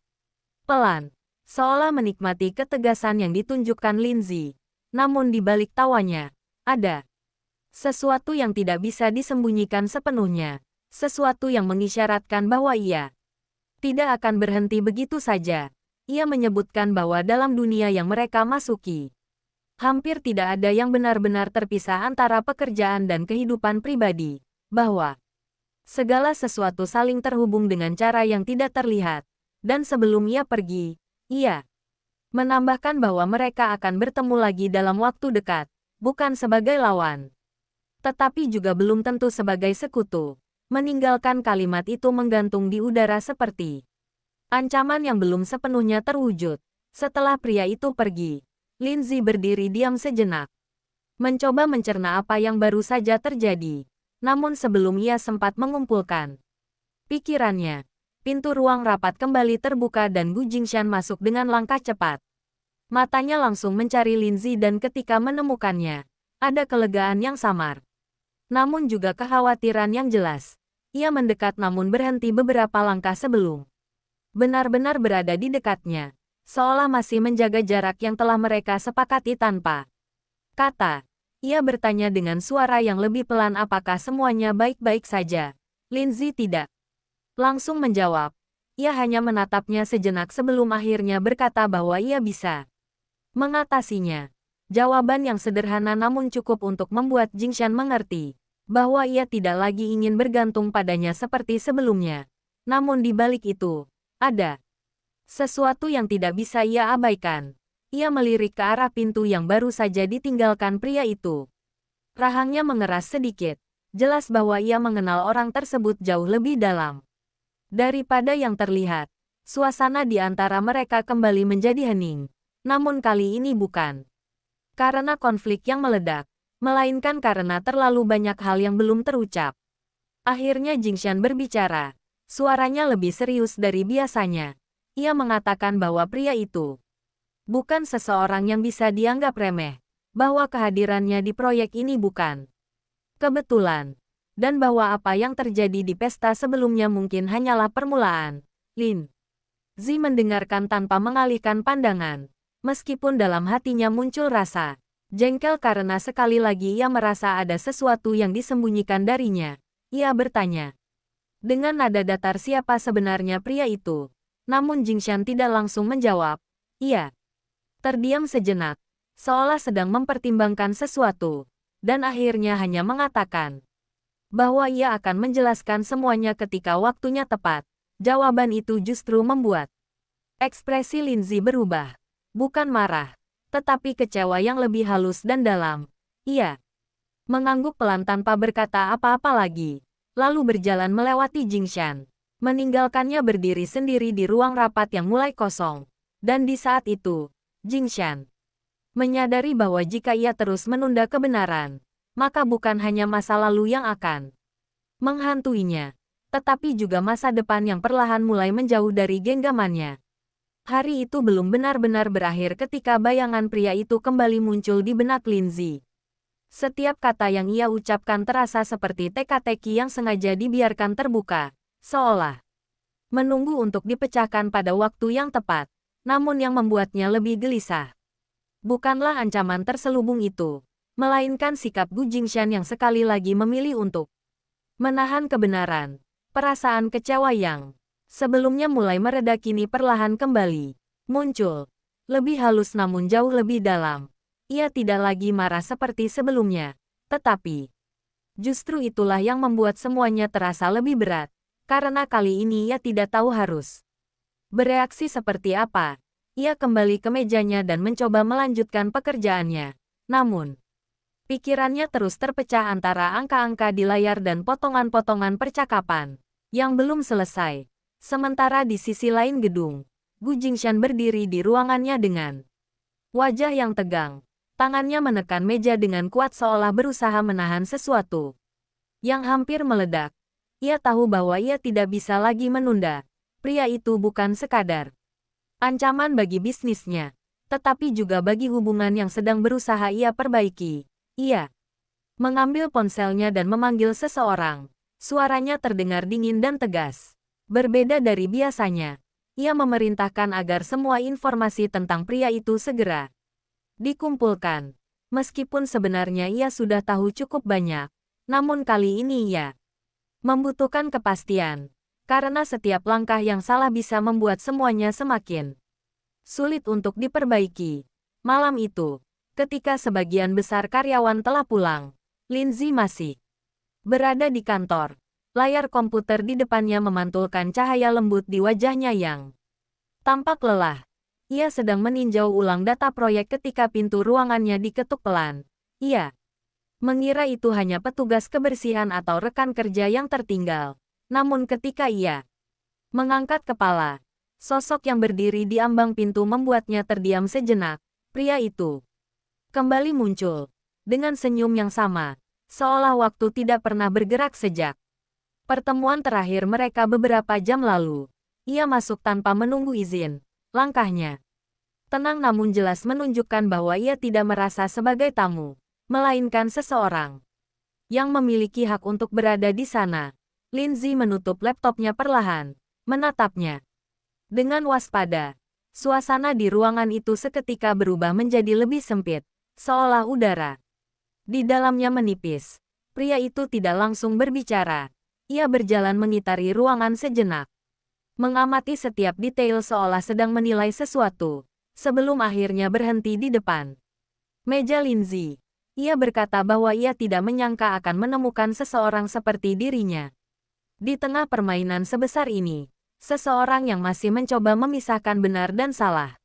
pelan, seolah menikmati ketegasan yang ditunjukkan Lindsay. Namun di balik tawanya, ada sesuatu yang tidak bisa disembunyikan sepenuhnya. Sesuatu yang mengisyaratkan bahwa ia tidak akan berhenti begitu saja. Ia menyebutkan bahwa dalam dunia yang mereka masuki, hampir tidak ada yang benar-benar terpisah antara pekerjaan dan kehidupan pribadi. Bahwa segala sesuatu saling terhubung dengan cara yang tidak terlihat. Dan sebelum ia pergi, ia menambahkan bahwa mereka akan bertemu lagi dalam waktu dekat, bukan sebagai lawan, tetapi juga belum tentu sebagai sekutu. Meninggalkan kalimat itu menggantung di udara seperti ancaman yang belum sepenuhnya terwujud. Setelah pria itu pergi, Lindsay berdiri diam sejenak, mencoba mencerna apa yang baru saja terjadi. Namun sebelum ia sempat mengumpulkan pikirannya, pintu ruang rapat kembali terbuka dan Gu Jingshan masuk dengan langkah cepat. Matanya langsung mencari Lindsay dan ketika menemukannya, ada kelegaan yang samar. Namun juga kekhawatiran yang jelas. Ia mendekat namun berhenti beberapa langkah sebelum benar-benar berada di dekatnya, seolah masih menjaga jarak yang telah mereka sepakati tanpa kata. Ia bertanya dengan suara yang lebih pelan apakah semuanya baik-baik saja. Lindsay tidak langsung menjawab. Ia hanya menatapnya sejenak sebelum akhirnya berkata bahwa ia bisa mengatasinya. Jawaban yang sederhana namun cukup untuk membuat Jingshan mengerti bahwa ia tidak lagi ingin bergantung padanya seperti sebelumnya. Namun di balik itu, ada sesuatu yang tidak bisa ia abaikan. Ia melirik ke arah pintu yang baru saja ditinggalkan pria itu. Rahangnya mengeras sedikit. Jelas bahwa ia mengenal orang tersebut jauh lebih dalam daripada yang terlihat. Suasana di antara mereka kembali menjadi hening. Namun kali ini bukan karena konflik yang meledak, melainkan karena terlalu banyak hal yang belum terucap. Akhirnya Jingshan berbicara. Suaranya lebih serius dari biasanya. Ia mengatakan bahwa pria itu bukan seseorang yang bisa dianggap remeh, bahwa kehadirannya di proyek ini bukan kebetulan, dan bahwa apa yang terjadi di pesta sebelumnya mungkin hanyalah permulaan. Lindsay mendengarkan tanpa mengalihkan pandangan. Meskipun dalam hatinya muncul rasa jengkel karena sekali lagi ia merasa ada sesuatu yang disembunyikan darinya. Ia bertanya dengan nada datar siapa sebenarnya pria itu. Namun Jingshan tidak langsung menjawab. Ia terdiam sejenak, seolah sedang mempertimbangkan sesuatu, dan akhirnya hanya mengatakan bahwa ia akan menjelaskan semuanya ketika waktunya tepat. Jawaban itu justru membuat ekspresi Lindsay berubah. Bukan marah, tetapi kecewa yang lebih halus dan dalam. Ia mengangguk pelan tanpa berkata apa-apa lagi, lalu berjalan melewati Jingshan, meninggalkannya berdiri sendiri di ruang rapat yang mulai kosong. Dan di saat itu, Jingshan menyadari bahwa jika ia terus menunda kebenaran, maka bukan hanya masa lalu yang akan menghantuinya, tetapi juga masa depan yang perlahan mulai menjauh dari genggamannya. Hari itu belum benar-benar berakhir ketika bayangan pria itu kembali muncul di benak Lindsay. Setiap kata yang ia ucapkan terasa seperti teka-teki yang sengaja dibiarkan terbuka, seolah menunggu untuk dipecahkan pada waktu yang tepat, namun yang membuatnya lebih gelisah bukanlah ancaman terselubung itu, melainkan sikap Gu Jingshan yang sekali lagi memilih untuk menahan kebenaran. Perasaan kecewa yang sebelumnya mulai mereda kini perlahan kembali muncul. Lebih halus namun jauh lebih dalam. Ia tidak lagi marah seperti sebelumnya. Tetapi, justru itulah yang membuat semuanya terasa lebih berat. Karena kali ini ia tidak tahu harus bereaksi seperti apa. Ia kembali ke mejanya dan mencoba melanjutkan pekerjaannya. Namun, pikirannya terus terpecah antara angka-angka di layar dan potongan-potongan percakapan yang belum selesai. Sementara di sisi lain gedung, Gu Jingshan berdiri di ruangannya dengan wajah yang tegang. Tangannya menekan meja dengan kuat seolah berusaha menahan sesuatu yang hampir meledak. Ia tahu bahwa ia tidak bisa lagi menunda. Pria itu bukan sekadar ancaman bagi bisnisnya, tetapi juga bagi hubungan yang sedang berusaha ia perbaiki. Ia mengambil ponselnya dan memanggil seseorang. Suaranya terdengar dingin dan tegas. Berbeda dari biasanya, ia memerintahkan agar semua informasi tentang pria itu segera dikumpulkan. Meskipun sebenarnya ia sudah tahu cukup banyak, namun kali ini ia membutuhkan kepastian, karena setiap langkah yang salah bisa membuat semuanya semakin sulit untuk diperbaiki. Malam itu, ketika sebagian besar karyawan telah pulang, Lindsay masih berada di kantor. Layar komputer di depannya memantulkan cahaya lembut di wajahnya yang tampak lelah. Ia sedang meninjau ulang data proyek ketika pintu ruangannya diketuk pelan. Ia mengira itu hanya petugas kebersihan atau rekan kerja yang tertinggal. Namun ketika ia mengangkat kepala, sosok yang berdiri di ambang pintu membuatnya terdiam sejenak. Pria itu kembali muncul dengan senyum yang sama, seolah waktu tidak pernah bergerak sejak pertemuan terakhir mereka beberapa jam lalu. Ia masuk tanpa menunggu izin. Langkahnya tenang namun jelas menunjukkan bahwa ia tidak merasa sebagai tamu, melainkan seseorang yang memiliki hak untuk berada di sana. Lindsay menutup laptopnya perlahan, menatapnya dengan waspada. Suasana di ruangan itu seketika berubah menjadi lebih sempit, seolah udara di dalamnya menipis. Pria itu tidak langsung berbicara. Ia berjalan mengitari ruangan sejenak, mengamati setiap detail seolah sedang menilai sesuatu, sebelum akhirnya berhenti di depan meja Lindsay. Ia berkata bahwa ia tidak menyangka akan menemukan seseorang seperti dirinya. Di tengah permainan sebesar ini, seseorang yang masih mencoba memisahkan benar dan salah.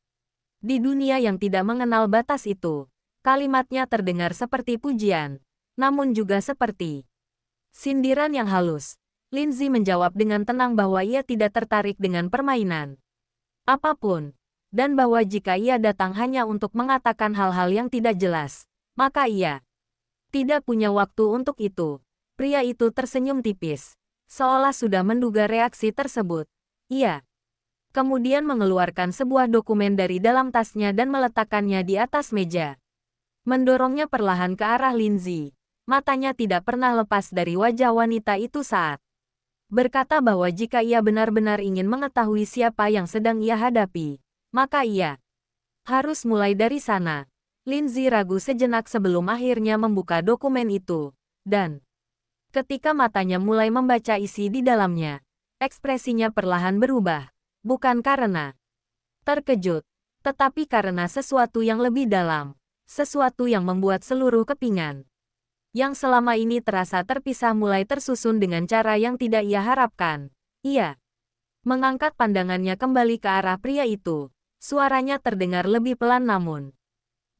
Di dunia yang tidak mengenal batas itu, kalimatnya terdengar seperti pujian, namun juga seperti sindiran yang halus. Lindsay menjawab dengan tenang bahwa ia tidak tertarik dengan permainan apapun, dan bahwa jika ia datang hanya untuk mengatakan hal-hal yang tidak jelas, maka ia tidak punya waktu untuk itu. Pria itu tersenyum tipis, seolah sudah menduga reaksi tersebut. Ia kemudian mengeluarkan sebuah dokumen dari dalam tasnya dan meletakkannya di atas meja. Mendorongnya perlahan ke arah Lindsay. Matanya tidak pernah lepas dari wajah wanita itu saat berkata bahwa jika ia benar-benar ingin mengetahui siapa yang sedang ia hadapi, maka ia harus mulai dari sana. Lindsay ragu sejenak sebelum akhirnya membuka dokumen itu, dan ketika matanya mulai membaca isi di dalamnya, ekspresinya perlahan berubah, bukan karena terkejut, tetapi karena sesuatu yang lebih dalam, sesuatu yang membuat seluruh kepingan yang selama ini terasa terpisah mulai tersusun dengan cara yang tidak ia harapkan. Ia mengangkat pandangannya kembali ke arah pria itu. Suaranya terdengar lebih pelan namun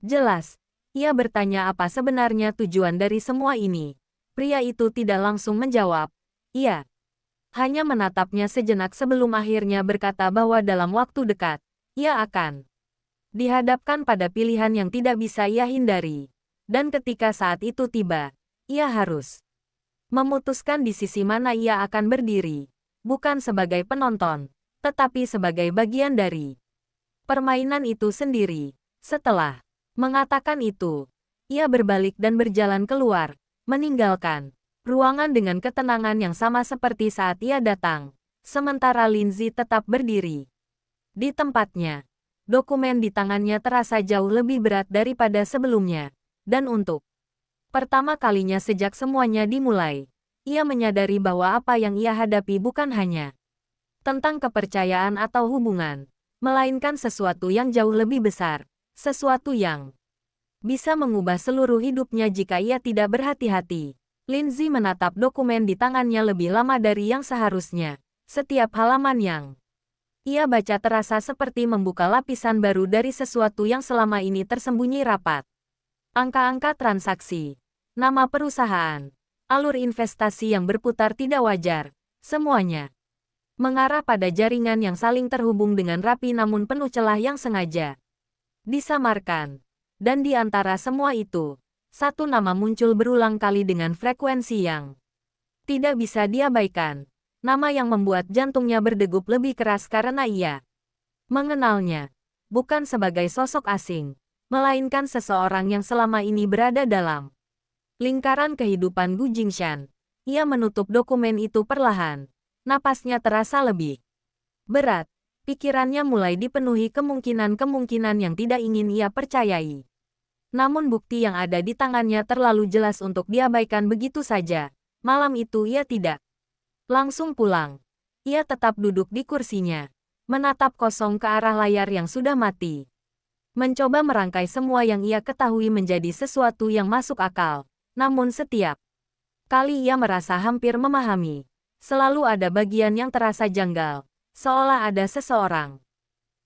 jelas. Ia bertanya apa sebenarnya tujuan dari semua ini. Pria itu tidak langsung menjawab. Ia hanya menatapnya sejenak sebelum akhirnya berkata bahwa dalam waktu dekat, ia akan dihadapkan pada pilihan yang tidak bisa ia hindari. Dan ketika saat itu tiba, ia harus memutuskan di sisi mana ia akan berdiri, bukan sebagai penonton, tetapi sebagai bagian dari permainan itu sendiri. Setelah mengatakan itu, ia berbalik dan berjalan keluar, meninggalkan ruangan dengan ketenangan yang sama seperti saat ia datang, sementara Lindsay tetap berdiri di tempatnya. Dokumen di tangannya terasa jauh lebih berat daripada sebelumnya, dan untuk pertama kalinya sejak semuanya dimulai, ia menyadari bahwa apa yang ia hadapi bukan hanya tentang kepercayaan atau hubungan, melainkan sesuatu yang jauh lebih besar, sesuatu yang bisa mengubah seluruh hidupnya jika ia tidak berhati-hati. Lindsay menatap dokumen di tangannya lebih lama dari yang seharusnya. Setiap halaman yang ia baca terasa seperti membuka lapisan baru dari sesuatu yang selama ini tersembunyi rapat. Angka-angka transaksi, nama perusahaan, alur investasi yang berputar tidak wajar, semuanya mengarah pada jaringan yang saling terhubung dengan rapi namun penuh celah yang sengaja disamarkan. Dan di antara semua itu, satu nama muncul berulang kali dengan frekuensi yang tidak bisa diabaikan. Nama yang membuat jantungnya berdegup lebih keras karena ia mengenalnya, bukan sebagai sosok asing, melainkan seseorang yang selama ini berada dalam lingkaran kehidupan Gu Jingshan. Ia menutup dokumen itu perlahan. Napasnya terasa lebih berat. Pikirannya mulai dipenuhi kemungkinan-kemungkinan yang tidak ingin ia percayai. Namun bukti yang ada di tangannya terlalu jelas untuk diabaikan begitu saja. Malam itu ia tidak langsung pulang. Ia tetap duduk di kursinya, menatap kosong ke arah layar yang sudah mati. Mencoba merangkai semua yang ia ketahui menjadi sesuatu yang masuk akal. Namun setiap kali ia merasa hampir memahami, selalu ada bagian yang terasa janggal, seolah ada seseorang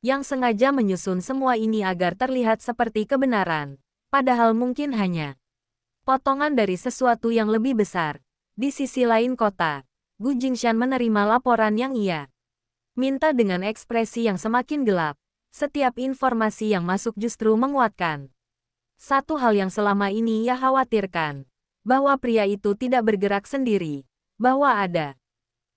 yang sengaja menyusun semua ini agar terlihat seperti kebenaran. Padahal mungkin hanya potongan dari sesuatu yang lebih besar. Di sisi lain kota, Gu Jingshan menerima laporan yang ia minta dengan ekspresi yang semakin gelap. Setiap informasi yang masuk justru menguatkan satu hal yang selama ini ia khawatirkan, bahwa pria itu tidak bergerak sendiri, bahwa ada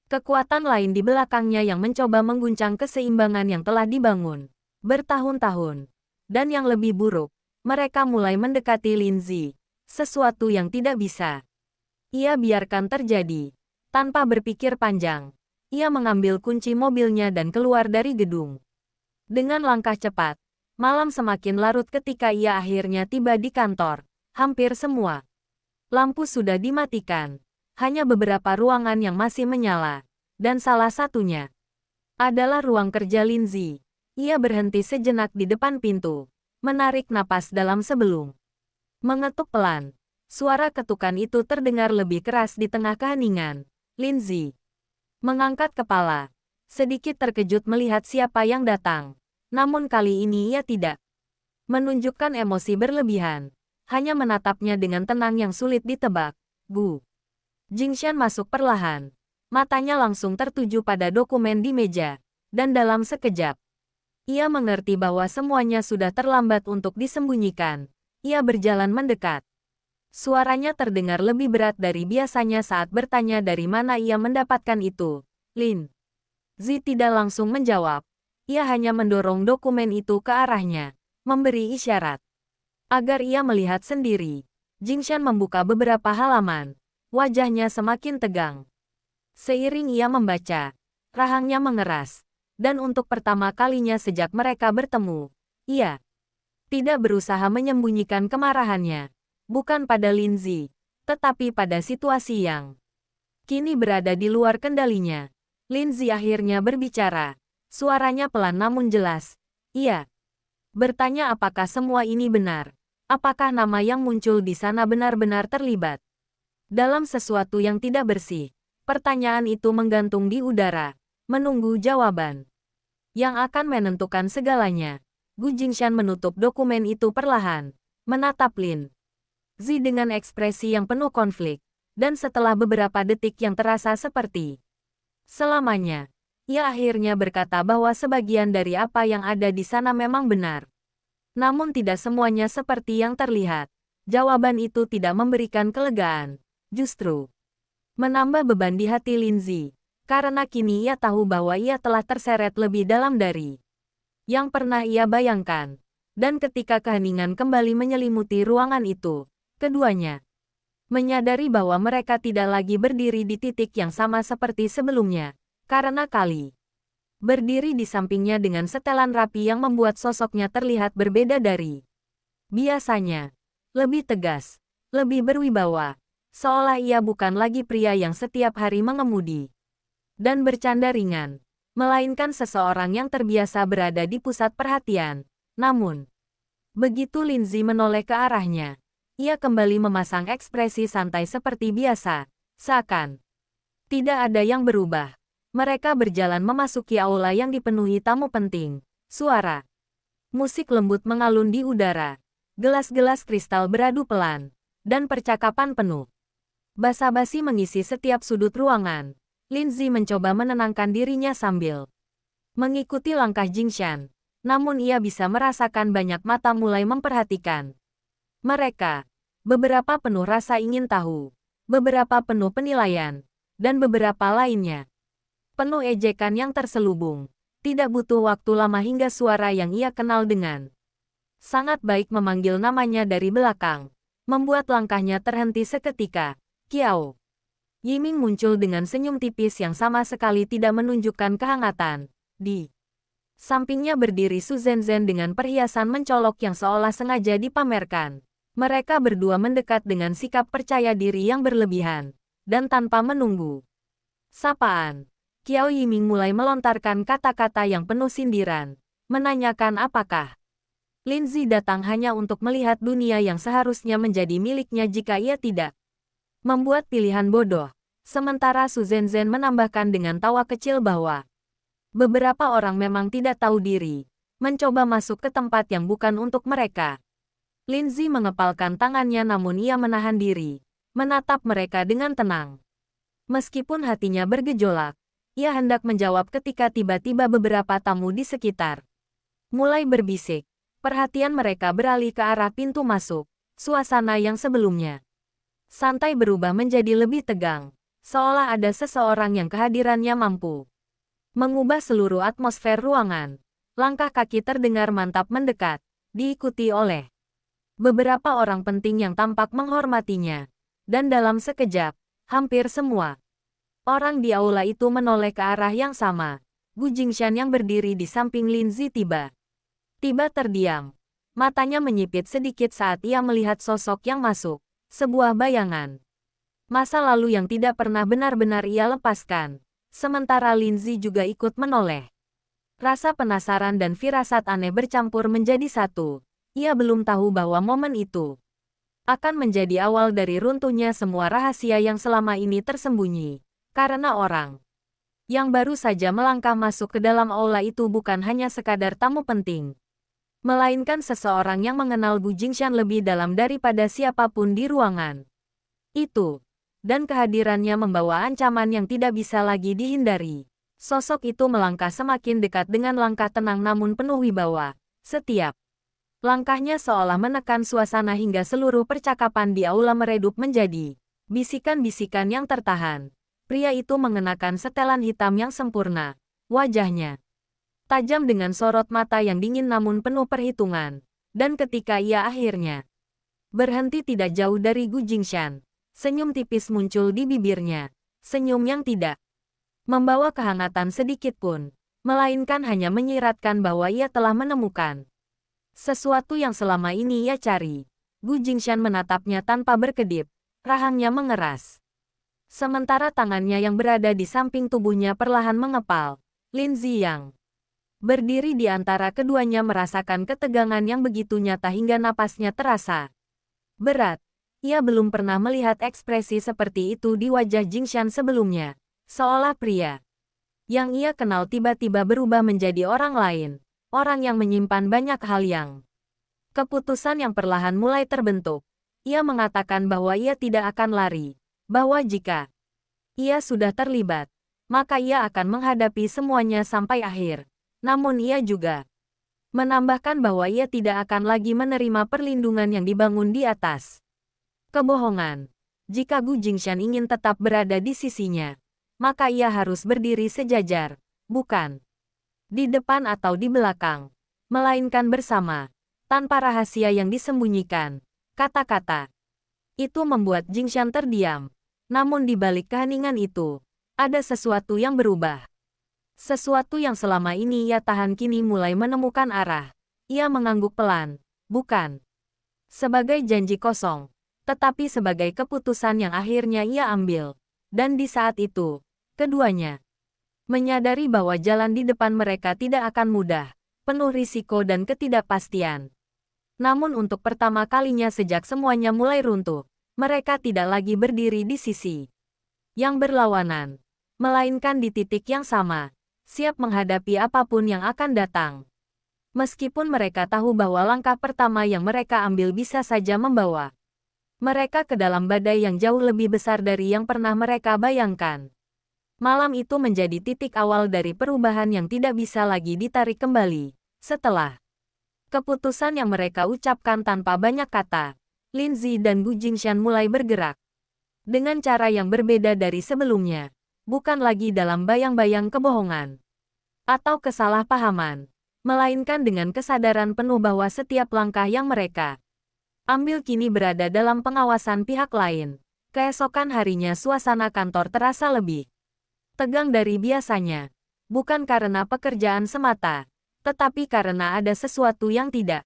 kekuatan lain di belakangnya yang mencoba mengguncang keseimbangan yang telah dibangun bertahun-tahun. Dan yang lebih buruk, mereka mulai mendekati Lindsay, sesuatu yang tidak bisa ia biarkan terjadi. Tanpa berpikir panjang, ia mengambil kunci mobilnya dan keluar dari gedung. Dengan langkah cepat, malam semakin larut ketika ia akhirnya tiba di kantor. Hampir semua lampu sudah dimatikan, hanya beberapa ruangan yang masih menyala, dan salah satunya adalah ruang kerja Lindsay. Ia berhenti sejenak di depan pintu, menarik napas dalam sebelum mengetuk pelan. Suara ketukan itu terdengar lebih keras di tengah keheningan. Lindsay mengangkat kepala, sedikit terkejut melihat siapa yang datang. Namun kali ini ia tidak menunjukkan emosi berlebihan, hanya menatapnya dengan tenang yang sulit ditebak. Gu Jingshan masuk perlahan. Matanya langsung tertuju pada dokumen di meja, dan dalam sekejap, ia mengerti bahwa semuanya sudah terlambat untuk disembunyikan. Ia berjalan mendekat. Suaranya terdengar lebih berat dari biasanya saat bertanya dari mana ia mendapatkan itu. Lin Zi tidak langsung menjawab. Ia hanya mendorong dokumen itu ke arahnya, memberi isyarat agar ia melihat sendiri. Jingshan membuka beberapa halaman. Wajahnya semakin tegang. Seiring ia membaca, rahangnya mengeras. Dan untuk pertama kalinya sejak mereka bertemu, ia tidak berusaha menyembunyikan kemarahannya. Bukan pada Lindsay, tetapi pada situasi yang kini berada di luar kendalinya. Lindsay akhirnya berbicara. Suaranya pelan namun jelas. Ia bertanya apakah semua ini benar. Apakah nama yang muncul di sana benar-benar terlibat dalam sesuatu yang tidak bersih. Pertanyaan itu menggantung di udara, menunggu jawaban yang akan menentukan segalanya. Gu Jingshan menutup dokumen itu perlahan, menatap Lin Zi dengan ekspresi yang penuh konflik, dan setelah beberapa detik yang terasa seperti selamanya, Ia akhirnya berkata bahwa sebagian dari apa yang ada di sana memang benar. Namun tidak semuanya seperti yang terlihat. Jawaban itu tidak memberikan kelegaan. Justru menambah beban di hati Lindsay. Karena kini ia tahu bahwa ia telah terseret lebih dalam dari yang pernah ia bayangkan. Dan ketika keheningan kembali menyelimuti ruangan itu, keduanya menyadari bahwa mereka tidak lagi berdiri di titik yang sama seperti sebelumnya. Karena Kali berdiri di sampingnya dengan setelan rapi yang membuat sosoknya terlihat berbeda dari biasanya. Lebih tegas, lebih berwibawa. Seolah ia bukan lagi pria yang setiap hari mengemudi dan bercanda ringan, melainkan seseorang yang terbiasa berada di pusat perhatian. Namun, begitu Lindsay menoleh ke arahnya, ia kembali memasang ekspresi santai seperti biasa, seakan tidak ada yang berubah. Mereka berjalan memasuki aula yang dipenuhi tamu penting. Suara musik lembut mengalun di udara. Gelas-gelas kristal beradu pelan, dan percakapan penuh basa-basi mengisi setiap sudut ruangan. Lindsay mencoba menenangkan dirinya sambil mengikuti langkah Jingshan. Namun ia bisa merasakan banyak mata mulai memperhatikan mereka. Beberapa penuh rasa ingin tahu, beberapa penuh penilaian, dan beberapa lainnya penuh ejekan yang terselubung. Tidak butuh waktu lama hingga suara yang ia kenal dengan sangat baik memanggil namanya dari belakang, membuat langkahnya terhenti seketika. Kiao Yiming muncul dengan senyum tipis yang sama sekali tidak menunjukkan kehangatan. Di sampingnya berdiri Su Zenzhen dengan perhiasan mencolok yang seolah sengaja dipamerkan. Mereka berdua mendekat dengan sikap percaya diri yang berlebihan. Dan tanpa menunggu sapaan, Kiao Yiming mulai melontarkan kata-kata yang penuh sindiran, menanyakan apakah Lindsay datang hanya untuk melihat dunia yang seharusnya menjadi miliknya jika ia tidak membuat pilihan bodoh. Sementara Su Zenzhen menambahkan dengan tawa kecil bahwa beberapa orang memang tidak tahu diri, mencoba masuk ke tempat yang bukan untuk mereka. Lindsay mengepalkan tangannya namun ia menahan diri, menatap mereka dengan tenang. Meskipun hatinya bergejolak, ia hendak menjawab ketika tiba-tiba beberapa tamu di sekitar mulai berbisik. Perhatian mereka beralih ke arah pintu masuk. Suasana yang sebelumnya santai berubah menjadi lebih tegang, seolah ada seseorang yang kehadirannya mampu mengubah seluruh atmosfer ruangan. Langkah kaki terdengar mantap mendekat, diikuti oleh beberapa orang penting yang tampak menghormatinya. Dan dalam sekejap, hampir semua orang di aula itu menoleh ke arah yang sama. Gu Jingshan yang berdiri di samping Lindsay tiba terdiam. Matanya menyipit sedikit saat ia melihat sosok yang masuk. Sebuah bayangan masa lalu yang tidak pernah benar-benar ia lepaskan. Sementara Lindsay juga ikut menoleh. Rasa penasaran dan firasat aneh bercampur menjadi satu. Ia belum tahu bahwa momen itu akan menjadi awal dari runtuhnya semua rahasia yang selama ini tersembunyi. Karena orang yang baru saja melangkah masuk ke dalam aula itu bukan hanya sekadar tamu penting, melainkan seseorang yang mengenal Gu Jingshan lebih dalam daripada siapapun di ruangan itu. Dan kehadirannya membawa ancaman yang tidak bisa lagi dihindari. Sosok itu melangkah semakin dekat dengan langkah tenang namun penuh wibawa. Setiap langkahnya seolah menekan suasana hingga seluruh percakapan di aula meredup menjadi bisikan-bisikan yang tertahan. Pria itu mengenakan setelan hitam yang sempurna. Wajahnya tajam dengan sorot mata yang dingin namun penuh perhitungan. Dan ketika ia akhirnya berhenti tidak jauh dari Gu Jingshan, senyum tipis muncul di bibirnya. Senyum yang tidak membawa kehangatan sedikit pun, melainkan hanya menyiratkan bahwa ia telah menemukan sesuatu yang selama ini ia cari. Gu Jingshan menatapnya tanpa berkedip, rahangnya mengeras. Sementara tangannya yang berada di samping tubuhnya perlahan mengepal. Lindsay yang berdiri di antara keduanya merasakan ketegangan yang begitu nyata hingga napasnya terasa berat. Ia belum pernah melihat ekspresi seperti itu di wajah Jingshan sebelumnya. Seolah pria yang ia kenal tiba-tiba berubah menjadi orang lain. Orang yang menyimpan banyak hal yang keputusan yang perlahan mulai terbentuk. Ia mengatakan bahwa ia tidak akan lari. Bahwa jika ia sudah terlibat, maka ia akan menghadapi semuanya sampai akhir. Namun ia juga menambahkan bahwa ia tidak akan lagi menerima perlindungan yang dibangun di atas kebohongan. Jika Gu Jingshan ingin tetap berada di sisinya, maka ia harus berdiri sejajar, bukan di depan atau di belakang, melainkan bersama, tanpa rahasia yang disembunyikan. Kata-kata itu membuat Jingshan terdiam. Namun di balik keheningan itu, ada sesuatu yang berubah. Sesuatu yang selama ini ia tahan kini mulai menemukan arah. Ia mengangguk pelan, bukan sebagai janji kosong, tetapi sebagai keputusan yang akhirnya ia ambil. Dan di saat itu, keduanya menyadari bahwa jalan di depan mereka tidak akan mudah, penuh risiko dan ketidakpastian. Namun untuk pertama kalinya sejak semuanya mulai runtuh, mereka tidak lagi berdiri di sisi yang berlawanan, melainkan di titik yang sama, siap menghadapi apapun yang akan datang. Meskipun mereka tahu bahwa langkah pertama yang mereka ambil bisa saja membawa mereka ke dalam badai yang jauh lebih besar dari yang pernah mereka bayangkan. Malam itu menjadi titik awal dari perubahan yang tidak bisa lagi ditarik kembali. Setelah keputusan yang mereka ucapkan tanpa banyak kata, Lin Zi dan Gu Jingshan mulai bergerak. Dengan cara yang berbeda dari sebelumnya, bukan lagi dalam bayang-bayang kebohongan atau kesalahpahaman, melainkan dengan kesadaran penuh bahwa setiap langkah yang mereka ambil kini berada dalam pengawasan pihak lain. Keesokan harinya suasana kantor terasa lebih tegang dari biasanya, bukan karena pekerjaan semata, tetapi karena ada sesuatu yang tidak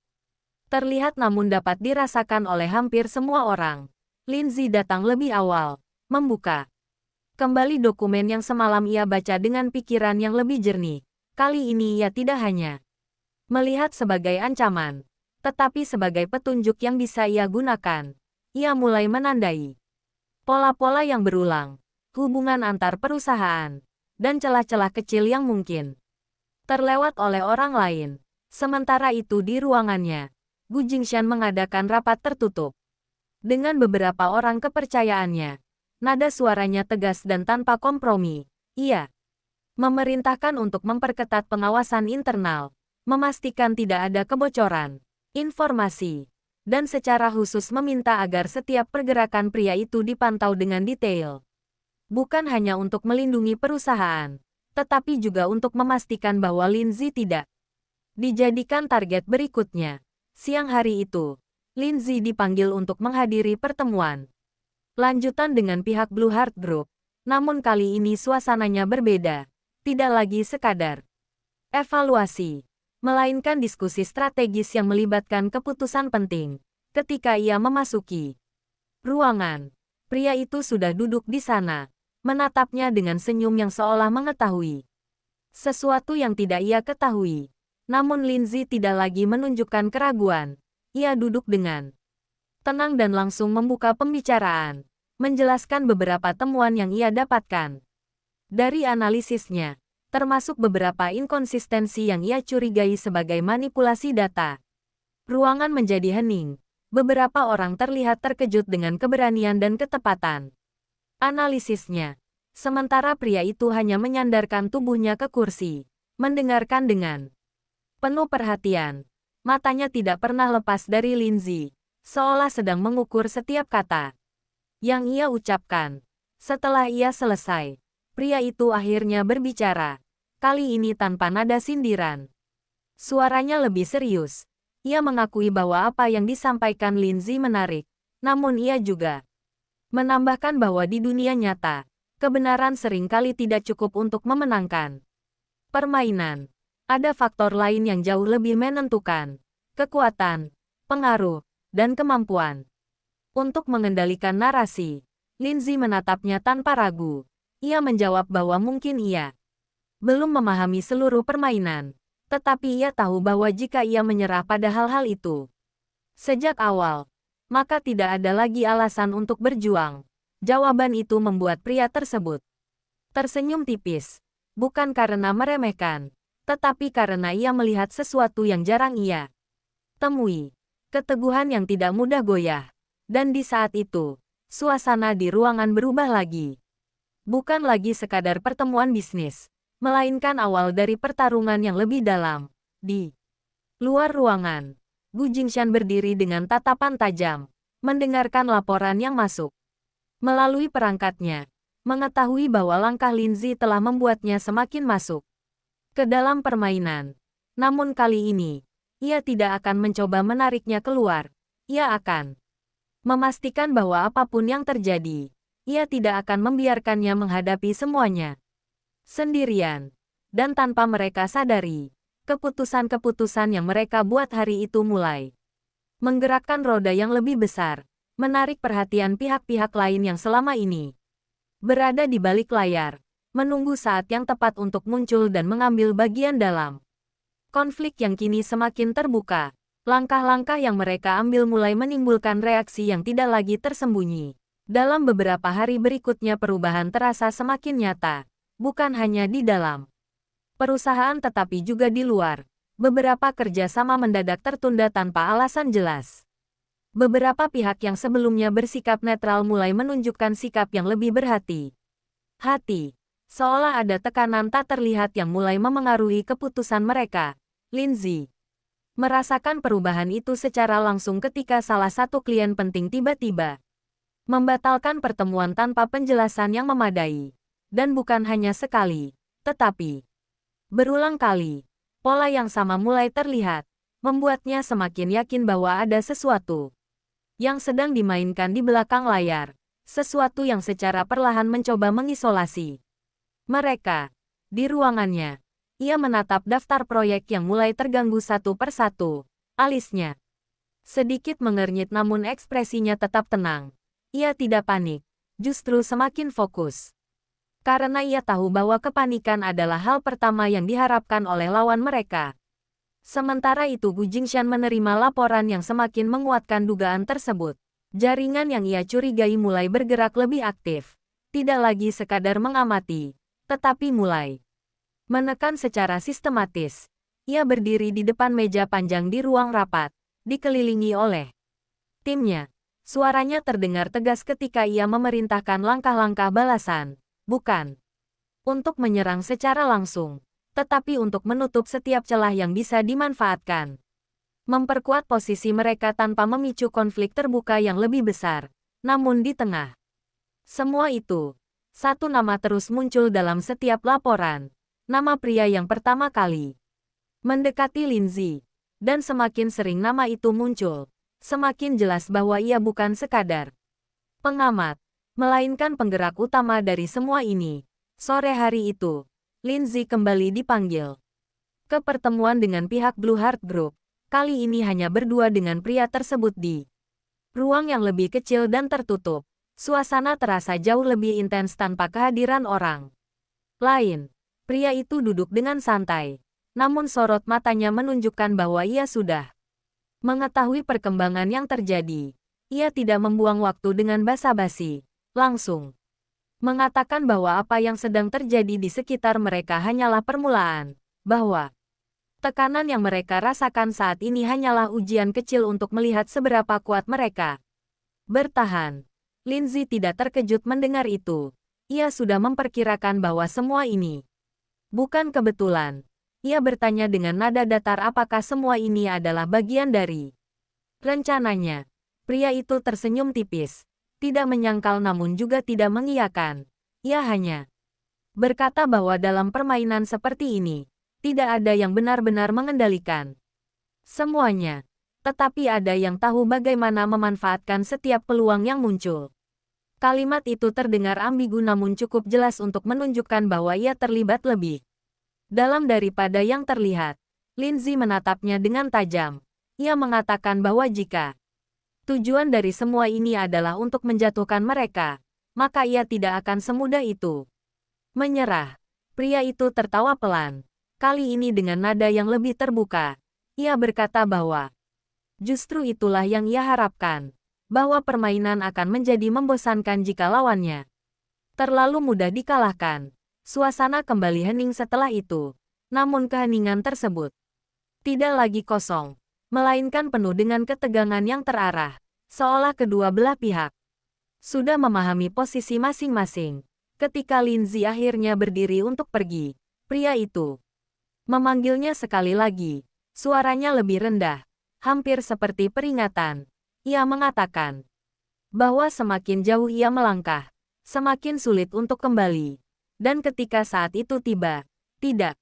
terlihat namun dapat dirasakan oleh hampir semua orang. Lin Zi datang lebih awal, membuka kembali dokumen yang semalam ia baca dengan pikiran yang lebih jernih. Kali ini ia tidak hanya melihat sebagai ancaman, tetapi sebagai petunjuk yang bisa ia gunakan. Ia mulai menandai pola-pola yang berulang, hubungan antar perusahaan, dan celah-celah kecil yang mungkin terlewat oleh orang lain. Sementara itu di ruangannya, Gu Jingshan mengadakan rapat tertutup dengan beberapa orang kepercayaannya. Nada suaranya tegas dan tanpa kompromi. Ia memerintahkan untuk memperketat pengawasan internal, memastikan tidak ada kebocoran informasi, dan secara khusus meminta agar setiap pergerakan pria itu dipantau dengan detail. Bukan hanya untuk melindungi perusahaan, tetapi juga untuk memastikan bahwa Lin Zi tidak dijadikan target berikutnya. Siang hari itu, Lin Zi dipanggil untuk menghadiri pertemuan lanjutan dengan pihak Blue Heart Group. Namun kali ini suasananya berbeda, tidak lagi sekadar evaluasi, melainkan diskusi strategis yang melibatkan keputusan penting. Ketika ia memasuki ruangan, pria itu sudah duduk di sana, menatapnya dengan senyum yang seolah mengetahui sesuatu yang tidak ia ketahui. Namun Lin Zi tidak lagi menunjukkan keraguan. Ia duduk dengan tenang dan langsung membuka pembicaraan, menjelaskan beberapa temuan yang ia dapatkan dari analisisnya, termasuk beberapa inkonsistensi yang ia curigai sebagai manipulasi data. Ruangan menjadi hening. Beberapa orang terlihat terkejut dengan keberanian dan ketepatan analisisnya. Sementara pria itu hanya menyandarkan tubuhnya ke kursi, mendengarkan dengan penuh perhatian. Matanya tidak pernah lepas dari Lin Zi, seolah sedang mengukur setiap kata yang ia ucapkan. Setelah ia selesai, pria itu akhirnya berbicara, kali ini tanpa nada sindiran. Suaranya lebih serius. Ia mengakui bahwa apa yang disampaikan Lin Zi menarik, namun ia juga menambahkan bahwa di dunia nyata, kebenaran seringkali tidak cukup untuk memenangkan permainan. Ada faktor lain yang jauh lebih menentukan, kekuatan, pengaruh, dan kemampuan untuk mengendalikan narasi. Lin Zi menatapnya tanpa ragu. Ia menjawab bahwa mungkin ia belum memahami seluruh permainan, tetapi ia tahu bahwa jika ia menyerah pada hal-hal itu sejak awal, maka tidak ada lagi alasan untuk berjuang. Jawaban itu membuat pria tersebut tersenyum tipis, bukan karena meremehkan, tetapi karena ia melihat sesuatu yang jarang ia temui, keteguhan yang tidak mudah goyah. Dan di saat itu, suasana di ruangan berubah lagi. Bukan lagi sekadar pertemuan bisnis, melainkan awal dari pertarungan yang lebih dalam. Di luar ruangan, Gu Jingshan berdiri dengan tatapan tajam, mendengarkan laporan yang masuk. Melalui perangkatnya, mengetahui bahwa langkah Linzi telah membuatnya semakin masuk ke dalam permainan. Namun kali ini, ia tidak akan mencoba menariknya keluar. Ia akan memastikan bahwa apapun yang terjadi, ia tidak akan membiarkannya menghadapi semuanya sendirian. Dan tanpa mereka sadari, keputusan-keputusan yang mereka buat hari itu mulai menggerakkan roda yang lebih besar, menarik perhatian pihak-pihak lain yang selama ini berada di balik layar, menunggu saat yang tepat untuk muncul dan mengambil bagian dalam konflik yang kini semakin terbuka. Langkah-langkah yang mereka ambil mulai menimbulkan reaksi yang tidak lagi tersembunyi. Dalam beberapa hari berikutnya perubahan terasa semakin nyata, bukan hanya di dalam perusahaan tetapi juga di luar. Beberapa kerjasama mendadak tertunda tanpa alasan jelas. Beberapa pihak yang sebelumnya bersikap netral mulai menunjukkan sikap yang lebih berhati-hati. Seolah ada tekanan tak terlihat yang mulai memengaruhi keputusan mereka. Linzi merasakan perubahan itu secara langsung ketika salah satu klien penting tiba-tiba membatalkan pertemuan tanpa penjelasan yang memadai. Dan bukan hanya sekali, tetapi berulang kali. Pola yang sama mulai terlihat, membuatnya semakin yakin bahwa ada sesuatu yang sedang dimainkan di belakang layar, sesuatu yang secara perlahan mencoba mengisolasi mereka. Di ruangannya, ia menatap daftar proyek yang mulai terganggu satu persatu. Alisnya sedikit mengernyit namun ekspresinya tetap tenang. Ia tidak panik, justru semakin fokus. Karena ia tahu bahwa kepanikan adalah hal pertama yang diharapkan oleh lawan mereka. Sementara itu Gu Jingshan menerima laporan yang semakin menguatkan dugaan tersebut. Jaringan yang ia curigai mulai bergerak lebih aktif. Tidak lagi sekadar mengamati, tetapi mulai menekan secara sistematis. Ia berdiri di depan meja panjang di ruang rapat, dikelilingi oleh timnya. Suaranya terdengar tegas ketika ia memerintahkan langkah-langkah balasan, bukan untuk menyerang secara langsung, tetapi untuk menutup setiap celah yang bisa dimanfaatkan. Memperkuat posisi mereka tanpa memicu konflik terbuka yang lebih besar. Namun di tengah semua itu, satu nama terus muncul dalam setiap laporan. Nama pria yang pertama kali mendekati Linzi. Dan semakin sering nama itu muncul, semakin jelas bahwa ia bukan sekadar pengamat, melainkan penggerak utama dari semua ini. Sore hari itu, Linzi kembali dipanggil ke pertemuan dengan pihak Blue Heart Group. Kali ini hanya berdua dengan pria tersebut di ruang yang lebih kecil dan tertutup. Suasana terasa jauh lebih intens tanpa kehadiran orang lain. Pria itu duduk dengan santai, namun sorot matanya menunjukkan bahwa ia sudah mengetahui perkembangan yang terjadi. Ia tidak membuang waktu dengan basa-basi, langsung mengatakan bahwa apa yang sedang terjadi di sekitar mereka hanyalah permulaan, bahwa tekanan yang mereka rasakan saat ini hanyalah ujian kecil untuk melihat seberapa kuat mereka bertahan. Linzi tidak terkejut mendengar itu. Ia sudah memperkirakan bahwa semua ini bukan kebetulan. Ia bertanya dengan nada datar apakah semua ini adalah bagian dari rencananya. Pria itu tersenyum tipis. Tidak menyangkal namun juga tidak mengiyakan. Ia hanya berkata bahwa dalam permainan seperti ini, tidak ada yang benar-benar mengendalikan semuanya. Tetapi ada yang tahu bagaimana memanfaatkan setiap peluang yang muncul. Kalimat itu terdengar ambigu namun cukup jelas untuk menunjukkan bahwa ia terlibat lebih dalam daripada yang terlihat. Linzi menatapnya dengan tajam. Ia mengatakan bahwa jika tujuan dari semua ini adalah untuk menjatuhkan mereka, maka ia tidak akan semudah itu menyerah. Pria itu tertawa pelan. Kali ini dengan nada yang lebih terbuka. Ia berkata bahwa justru itulah yang ia harapkan, bahwa permainan akan menjadi membosankan jika lawannya terlalu mudah dikalahkan. Suasana kembali hening setelah itu. Namun keheningan tersebut tidak lagi kosong, melainkan penuh dengan ketegangan yang terarah. Seolah kedua belah pihak sudah memahami posisi masing-masing. Ketika Lindsay akhirnya berdiri untuk pergi, pria itu memanggilnya sekali lagi. Suaranya lebih rendah, hampir seperti peringatan. Ia mengatakan bahwa semakin jauh ia melangkah, semakin sulit untuk kembali. Dan ketika saat itu tiba, tidak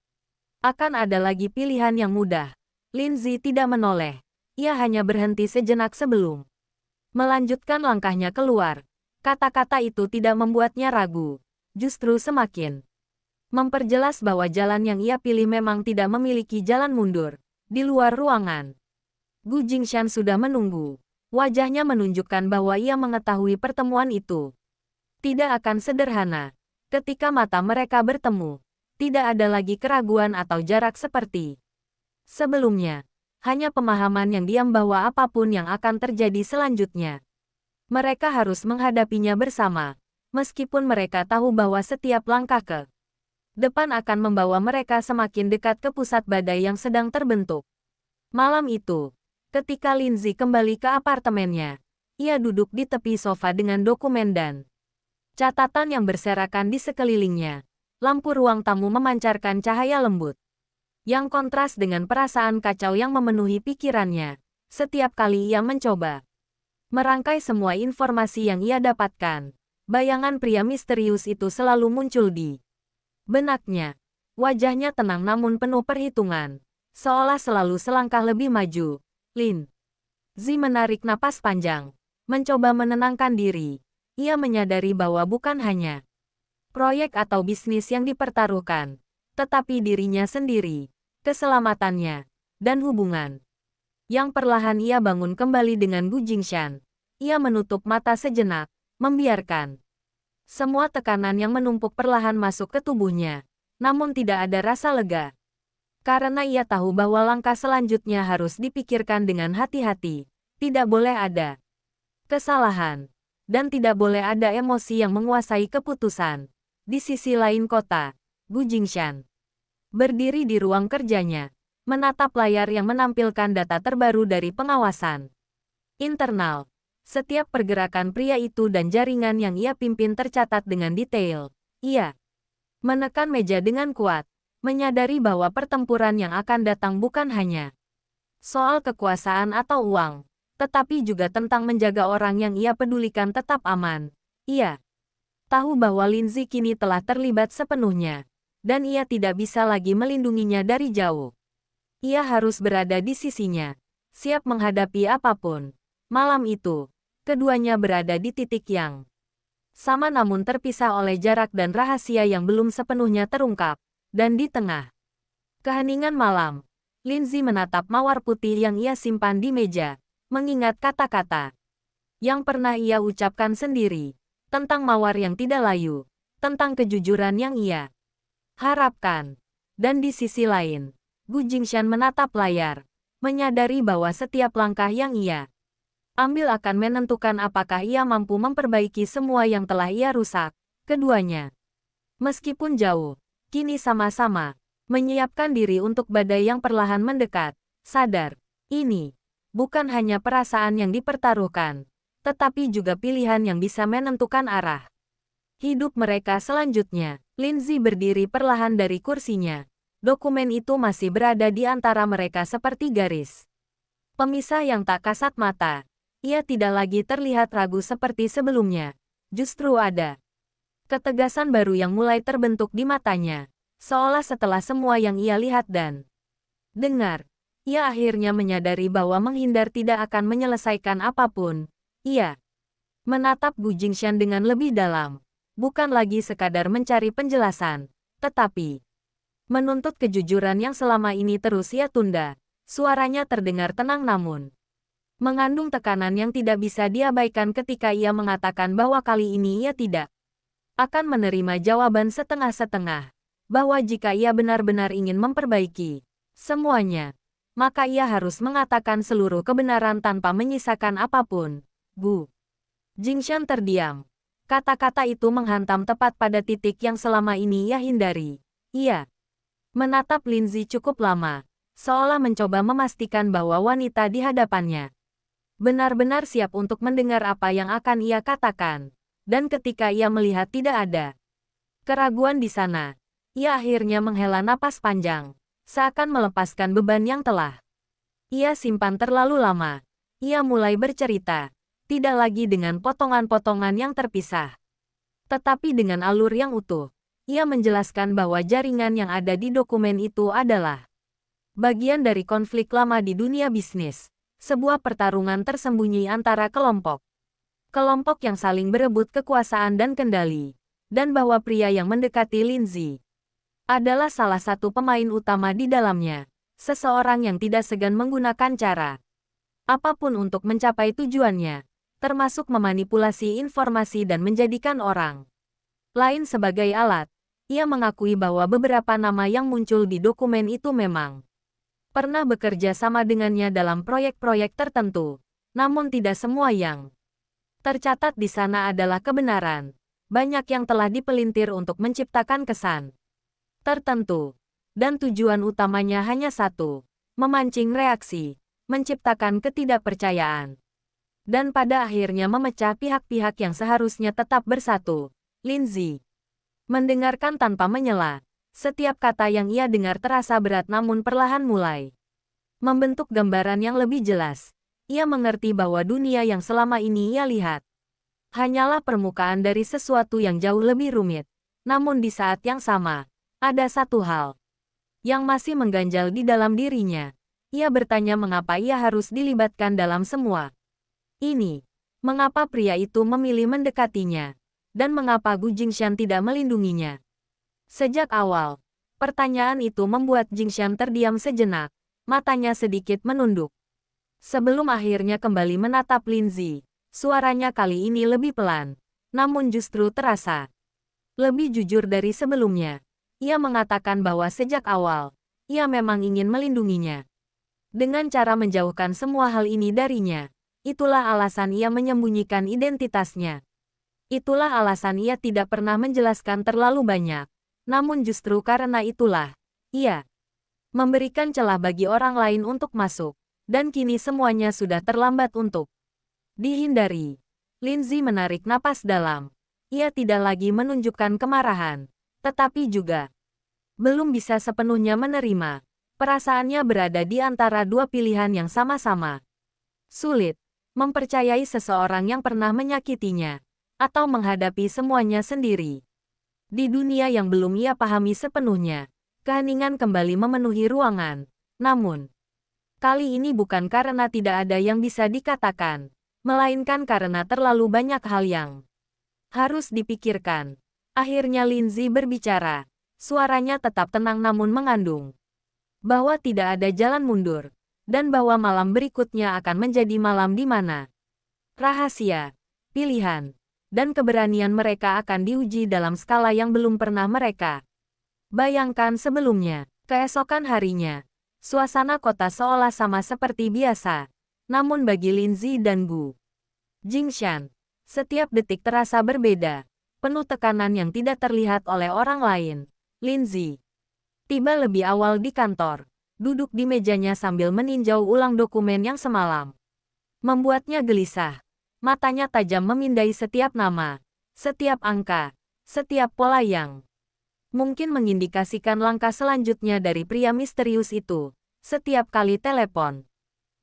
akan ada lagi pilihan yang mudah. Lindsay tidak menoleh. Ia hanya berhenti sejenak sebelum melanjutkan langkahnya keluar. Kata-kata itu tidak membuatnya ragu. Justru semakin memperjelas bahwa jalan yang ia pilih memang tidak memiliki jalan mundur. Di luar ruangan, Gu Jingshan sudah menunggu. Wajahnya menunjukkan bahwa ia mengetahui pertemuan itu tidak akan sederhana. Ketika mata mereka bertemu, tidak ada lagi keraguan atau jarak seperti sebelumnya. Hanya pemahaman yang diam bahwa apapun yang akan terjadi selanjutnya, mereka harus menghadapinya bersama. Meskipun mereka tahu bahwa setiap langkah ke depan akan membawa mereka semakin dekat ke pusat badai yang sedang terbentuk. Malam itu, ketika Lindsay kembali ke apartemennya, ia duduk di tepi sofa dengan dokumen dan catatan yang berserakan di sekelilingnya. Lampu ruang tamu memancarkan cahaya lembut yang kontras dengan perasaan kacau yang memenuhi pikirannya. Setiap kali ia mencoba merangkai semua informasi yang ia dapatkan, bayangan pria misterius itu selalu muncul di benaknya. Wajahnya tenang namun penuh perhitungan, seolah selalu selangkah lebih maju. Lindsay menarik napas panjang, mencoba menenangkan diri. Ia menyadari bahwa bukan hanya proyek atau bisnis yang dipertaruhkan, tetapi dirinya sendiri, keselamatannya, dan hubungan yang perlahan ia bangun kembali dengan Gu Jingshan. Ia menutup mata sejenak, membiarkan semua tekanan yang menumpuk perlahan masuk ke tubuhnya, namun tidak ada rasa lega. Karena ia tahu bahwa langkah selanjutnya harus dipikirkan dengan hati-hati, tidak boleh ada kesalahan, dan tidak boleh ada emosi yang menguasai keputusan. Di sisi lain kota, Gu Jingshan berdiri di ruang kerjanya, menatap layar yang menampilkan data terbaru dari pengawasan internal. Setiap pergerakan pria itu dan jaringan yang ia pimpin tercatat dengan detail. Ia menekan meja dengan kuat, menyadari bahwa pertempuran yang akan datang bukan hanya soal kekuasaan atau uang, tetapi juga tentang menjaga orang yang ia pedulikan tetap aman. Ia tahu bahwa Lindsay kini telah terlibat sepenuhnya, dan ia tidak bisa lagi melindunginya dari jauh. Ia harus berada di sisinya, siap menghadapi apapun. Malam itu, keduanya berada di titik yang sama namun terpisah oleh jarak dan rahasia yang belum sepenuhnya terungkap. Dan di tengah keheningan malam, Lindsay menatap mawar putih yang ia simpan di meja, mengingat kata-kata yang pernah ia ucapkan sendiri, tentang mawar yang tidak layu, tentang kejujuran yang ia harapkan. Dan di sisi lain, Gu Jingshan menatap layar, menyadari bahwa setiap langkah yang ia ambil akan menentukan apakah ia mampu memperbaiki semua yang telah ia rusak. Keduanya, meskipun jauh, kini sama-sama menyiapkan diri untuk badai yang perlahan mendekat. Sadar, ini bukan hanya perasaan yang dipertaruhkan, tetapi juga pilihan yang bisa menentukan arah hidup mereka selanjutnya. Lindsay berdiri perlahan dari kursinya. Dokumen itu masih berada di antara mereka seperti garis pemisah yang tak kasat mata. Ia tidak lagi terlihat ragu seperti sebelumnya. Justru ada ketegasan baru yang mulai terbentuk di matanya. Seolah setelah semua yang ia lihat dan dengar, ia akhirnya menyadari bahwa menghindar tidak akan menyelesaikan apapun. Ia menatap Gu Jingshan dengan lebih dalam. Bukan lagi sekadar mencari penjelasan, tetapi menuntut kejujuran yang selama ini terus ia tunda. Suaranya terdengar tenang namun mengandung tekanan yang tidak bisa diabaikan ketika ia mengatakan bahwa kali ini ia tidak akan menerima jawaban setengah-setengah, bahwa jika ia benar-benar ingin memperbaiki semuanya, maka ia harus mengatakan seluruh kebenaran tanpa menyisakan apapun. Gu Jingshan terdiam. Kata-kata itu menghantam tepat pada titik yang selama ini ia hindari. Ia menatap Lindsay cukup lama, seolah mencoba memastikan bahwa wanita di hadapannya benar-benar siap untuk mendengar apa yang akan ia katakan. Dan ketika ia melihat tidak ada Keraguan di sana. Ia akhirnya menghela napas panjang, seakan melepaskan beban yang telah ia simpan terlalu lama. Ia mulai bercerita, tidak lagi dengan potongan-potongan yang terpisah, tetapi dengan alur yang utuh. Ia menjelaskan bahwa jaringan yang ada di dokumen itu adalah bagian dari konflik lama di dunia bisnis, sebuah pertarungan tersembunyi antara kelompok yang saling berebut kekuasaan dan kendali, dan bahwa pria yang mendekati Lindsay adalah salah satu pemain utama di dalamnya, seseorang yang tidak segan menggunakan cara apapun untuk mencapai tujuannya, termasuk memanipulasi informasi dan menjadikan orang lain sebagai alat. Ia mengakui bahwa beberapa nama yang muncul di dokumen itu memang pernah bekerja sama dengannya dalam proyek-proyek tertentu, namun tidak semua yang tercatat di sana adalah kebenaran. Banyak yang telah dipelintir untuk menciptakan kesan tertentu, dan tujuan utamanya hanya satu: memancing reaksi, menciptakan ketidakpercayaan, dan pada akhirnya memecah pihak-pihak yang seharusnya tetap bersatu. Lindsay mendengarkan tanpa menyela. Setiap kata yang ia dengar terasa berat namun perlahan mulai membentuk gambaran yang lebih jelas. Ia mengerti bahwa dunia yang selama ini ia lihat hanyalah permukaan dari sesuatu yang jauh lebih rumit. Namun di saat yang sama, ada satu hal yang masih mengganjal di dalam dirinya. Ia bertanya mengapa ia harus dilibatkan dalam semua ini. Mengapa pria itu memilih mendekatinya? Dan mengapa Gu Jingshan tidak melindunginya? Sejak awal, pertanyaan itu membuat Jingshan terdiam sejenak, matanya sedikit menunduk. Sebelum akhirnya kembali menatap Lindsay, suaranya kali ini lebih pelan, namun justru terasa lebih jujur dari sebelumnya. Ia mengatakan bahwa sejak awal, ia memang ingin melindunginya. Dengan cara menjauhkan semua hal ini darinya, itulah alasan ia menyembunyikan identitasnya. Itulah alasan ia tidak pernah menjelaskan terlalu banyak. Namun justru karena itulah, ia memberikan celah bagi orang lain untuk masuk. Dan kini semuanya sudah terlambat untuk dihindari. Lindsay menarik napas dalam. Ia tidak lagi menunjukkan kemarahan, tetapi juga belum bisa sepenuhnya menerima. Perasaannya berada di antara dua pilihan yang sama-sama sulit: mempercayai seseorang yang pernah menyakitinya, atau menghadapi semuanya sendiri. Di dunia yang belum ia pahami sepenuhnya, keheningan kembali memenuhi ruangan. Namun, kali ini bukan karena tidak ada yang bisa dikatakan, melainkan karena terlalu banyak hal yang harus dipikirkan. Akhirnya Lindsay berbicara. Suaranya tetap tenang namun mengandung bahwa tidak ada jalan mundur, dan bahwa malam berikutnya akan menjadi malam di mana rahasia, pilihan, dan keberanian mereka akan diuji dalam skala yang belum pernah mereka bayangkan sebelumnya. Keesokan harinya, suasana kota seolah sama seperti biasa. Namun bagi Lindsay dan Gu Jingshan, setiap detik terasa berbeda, penuh tekanan yang tidak terlihat oleh orang lain. Lindsay tiba lebih awal di kantor, duduk di mejanya sambil meninjau ulang dokumen yang semalam membuatnya gelisah. Matanya tajam memindai setiap nama, setiap angka, setiap pola yang mungkin mengindikasikan langkah selanjutnya dari pria misterius itu. Setiap kali telepon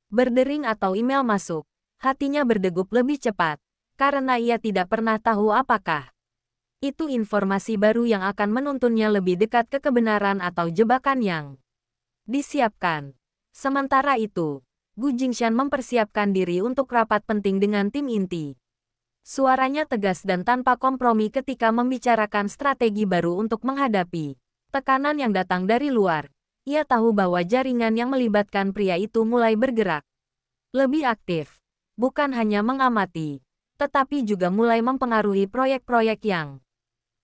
berdering atau email masuk, hatinya berdegup lebih cepat, karena ia tidak pernah tahu apakah itu informasi baru yang akan menuntunnya lebih dekat ke kebenaran atau jebakan yang disiapkan. Sementara itu, Gu Jingshan mempersiapkan diri untuk rapat penting dengan tim inti. Suaranya tegas dan tanpa kompromi ketika membicarakan strategi baru untuk menghadapi tekanan yang datang dari luar. Ia tahu bahwa jaringan yang melibatkan pria itu mulai bergerak lebih aktif. Bukan hanya mengamati, tetapi juga mulai mempengaruhi proyek-proyek yang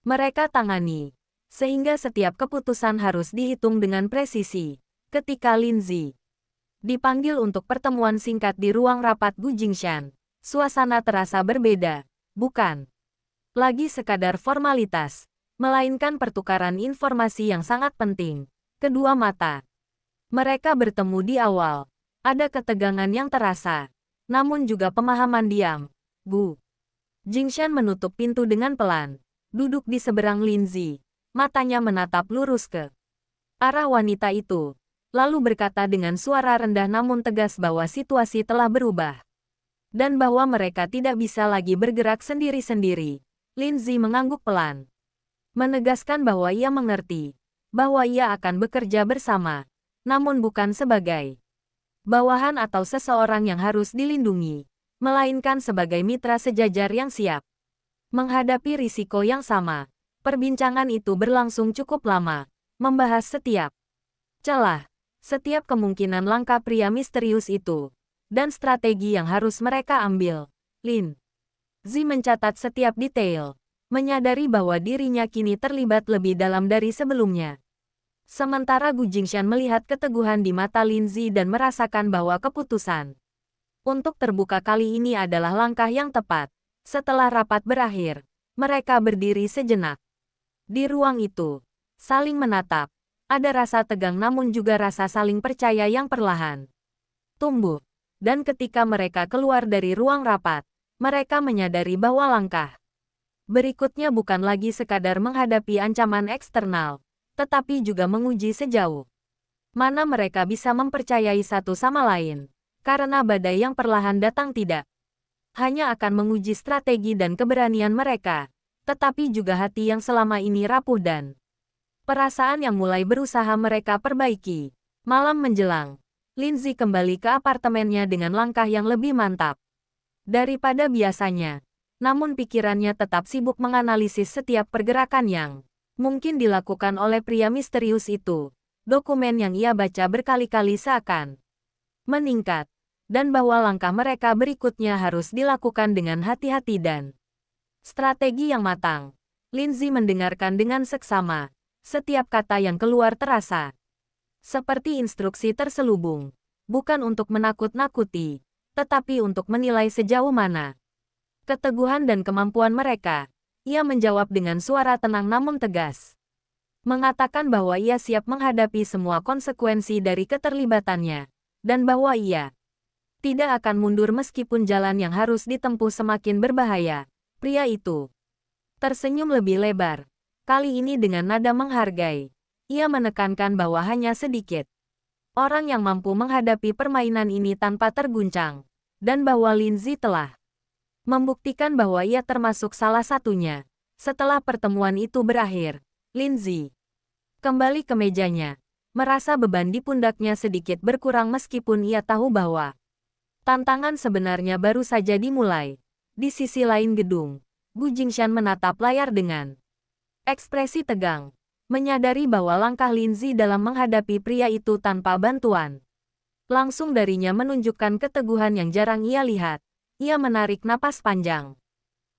mereka tangani. Sehingga setiap keputusan harus dihitung dengan presisi. Ketika Lindsay dipanggil untuk pertemuan singkat di ruang rapat Gu Jingshan, suasana terasa berbeda. Bukan lagi sekadar formalitas, melainkan pertukaran informasi yang sangat penting. Kedua mata mereka bertemu di awal. Ada ketegangan yang terasa, namun juga pemahaman diam. Gu Jingshan menutup pintu dengan pelan. duduk di seberang Linzi. Matanya menatap lurus ke arah wanita itu, lalu berkata dengan suara rendah namun tegas bahwa situasi telah berubah. Dan bahwa mereka tidak bisa lagi bergerak sendiri-sendiri. Linzi mengangguk pelan, menegaskan bahwa ia mengerti, bahwa ia akan bekerja bersama, namun bukan sebagai bawahan atau seseorang yang harus dilindungi, melainkan sebagai mitra sejajar yang siap menghadapi risiko yang sama. Perbincangan itu berlangsung cukup lama, membahas setiap celah, setiap kemungkinan langkah pria misterius itu, dan strategi yang harus mereka ambil. Lin Zi mencatat setiap detail, menyadari bahwa dirinya kini terlibat lebih dalam dari sebelumnya. Sementara Gu Jingshan melihat keteguhan di mata Lin Zi dan merasakan bahwa keputusan untuk terbuka kali ini adalah langkah yang tepat. Setelah rapat berakhir, mereka berdiri sejenak. Di ruang itu, saling menatap. Ada rasa tegang namun juga rasa saling percaya yang perlahan tumbuh. Dan ketika mereka keluar dari ruang rapat, mereka menyadari bahwa langkah berikutnya bukan lagi sekadar menghadapi ancaman eksternal, tetapi juga menguji sejauh mana mereka bisa mempercayai satu sama lain. Karena badai yang perlahan datang tidak hanya akan menguji strategi dan keberanian mereka, tetapi juga hati yang selama ini rapuh dan perasaan yang mulai berusaha mereka perbaiki. Malam menjelang, Linzi kembali ke apartemennya dengan langkah yang lebih mantap daripada biasanya. Namun pikirannya tetap sibuk menganalisis setiap pergerakan yang mungkin dilakukan oleh pria misterius itu. Dokumen yang ia baca berkali-kali seakan meningkat, dan bahwa langkah mereka berikutnya harus dilakukan dengan hati-hati dan strategi yang matang. Linzi mendengarkan dengan seksama. Setiap kata yang keluar terasa seperti instruksi terselubung, bukan untuk menakut-nakuti, tetapi untuk menilai sejauh mana keteguhan dan kemampuan mereka. Ia menjawab dengan suara tenang namun tegas, mengatakan bahwa ia siap menghadapi semua konsekuensi dari keterlibatannya, dan bahwa ia tidak akan mundur meskipun jalan yang harus ditempuh semakin berbahaya. Pria itu tersenyum lebih lebar, kali ini dengan nada menghargai. Ia menekankan bahwa hanya sedikit orang yang mampu menghadapi permainan ini tanpa terguncang, dan bahwa Linzi telah membuktikan bahwa ia termasuk salah satunya. Setelah pertemuan itu berakhir, Linzi kembali ke mejanya, merasa beban di pundaknya sedikit berkurang meskipun ia tahu bahwa tantangan sebenarnya baru saja dimulai. Di sisi lain gedung, Gu Jingshan menatap layar dengan ekspresi tegang, menyadari bahwa langkah Linzi dalam menghadapi pria itu tanpa bantuan langsung darinya menunjukkan keteguhan yang jarang ia lihat. Ia menarik napas panjang,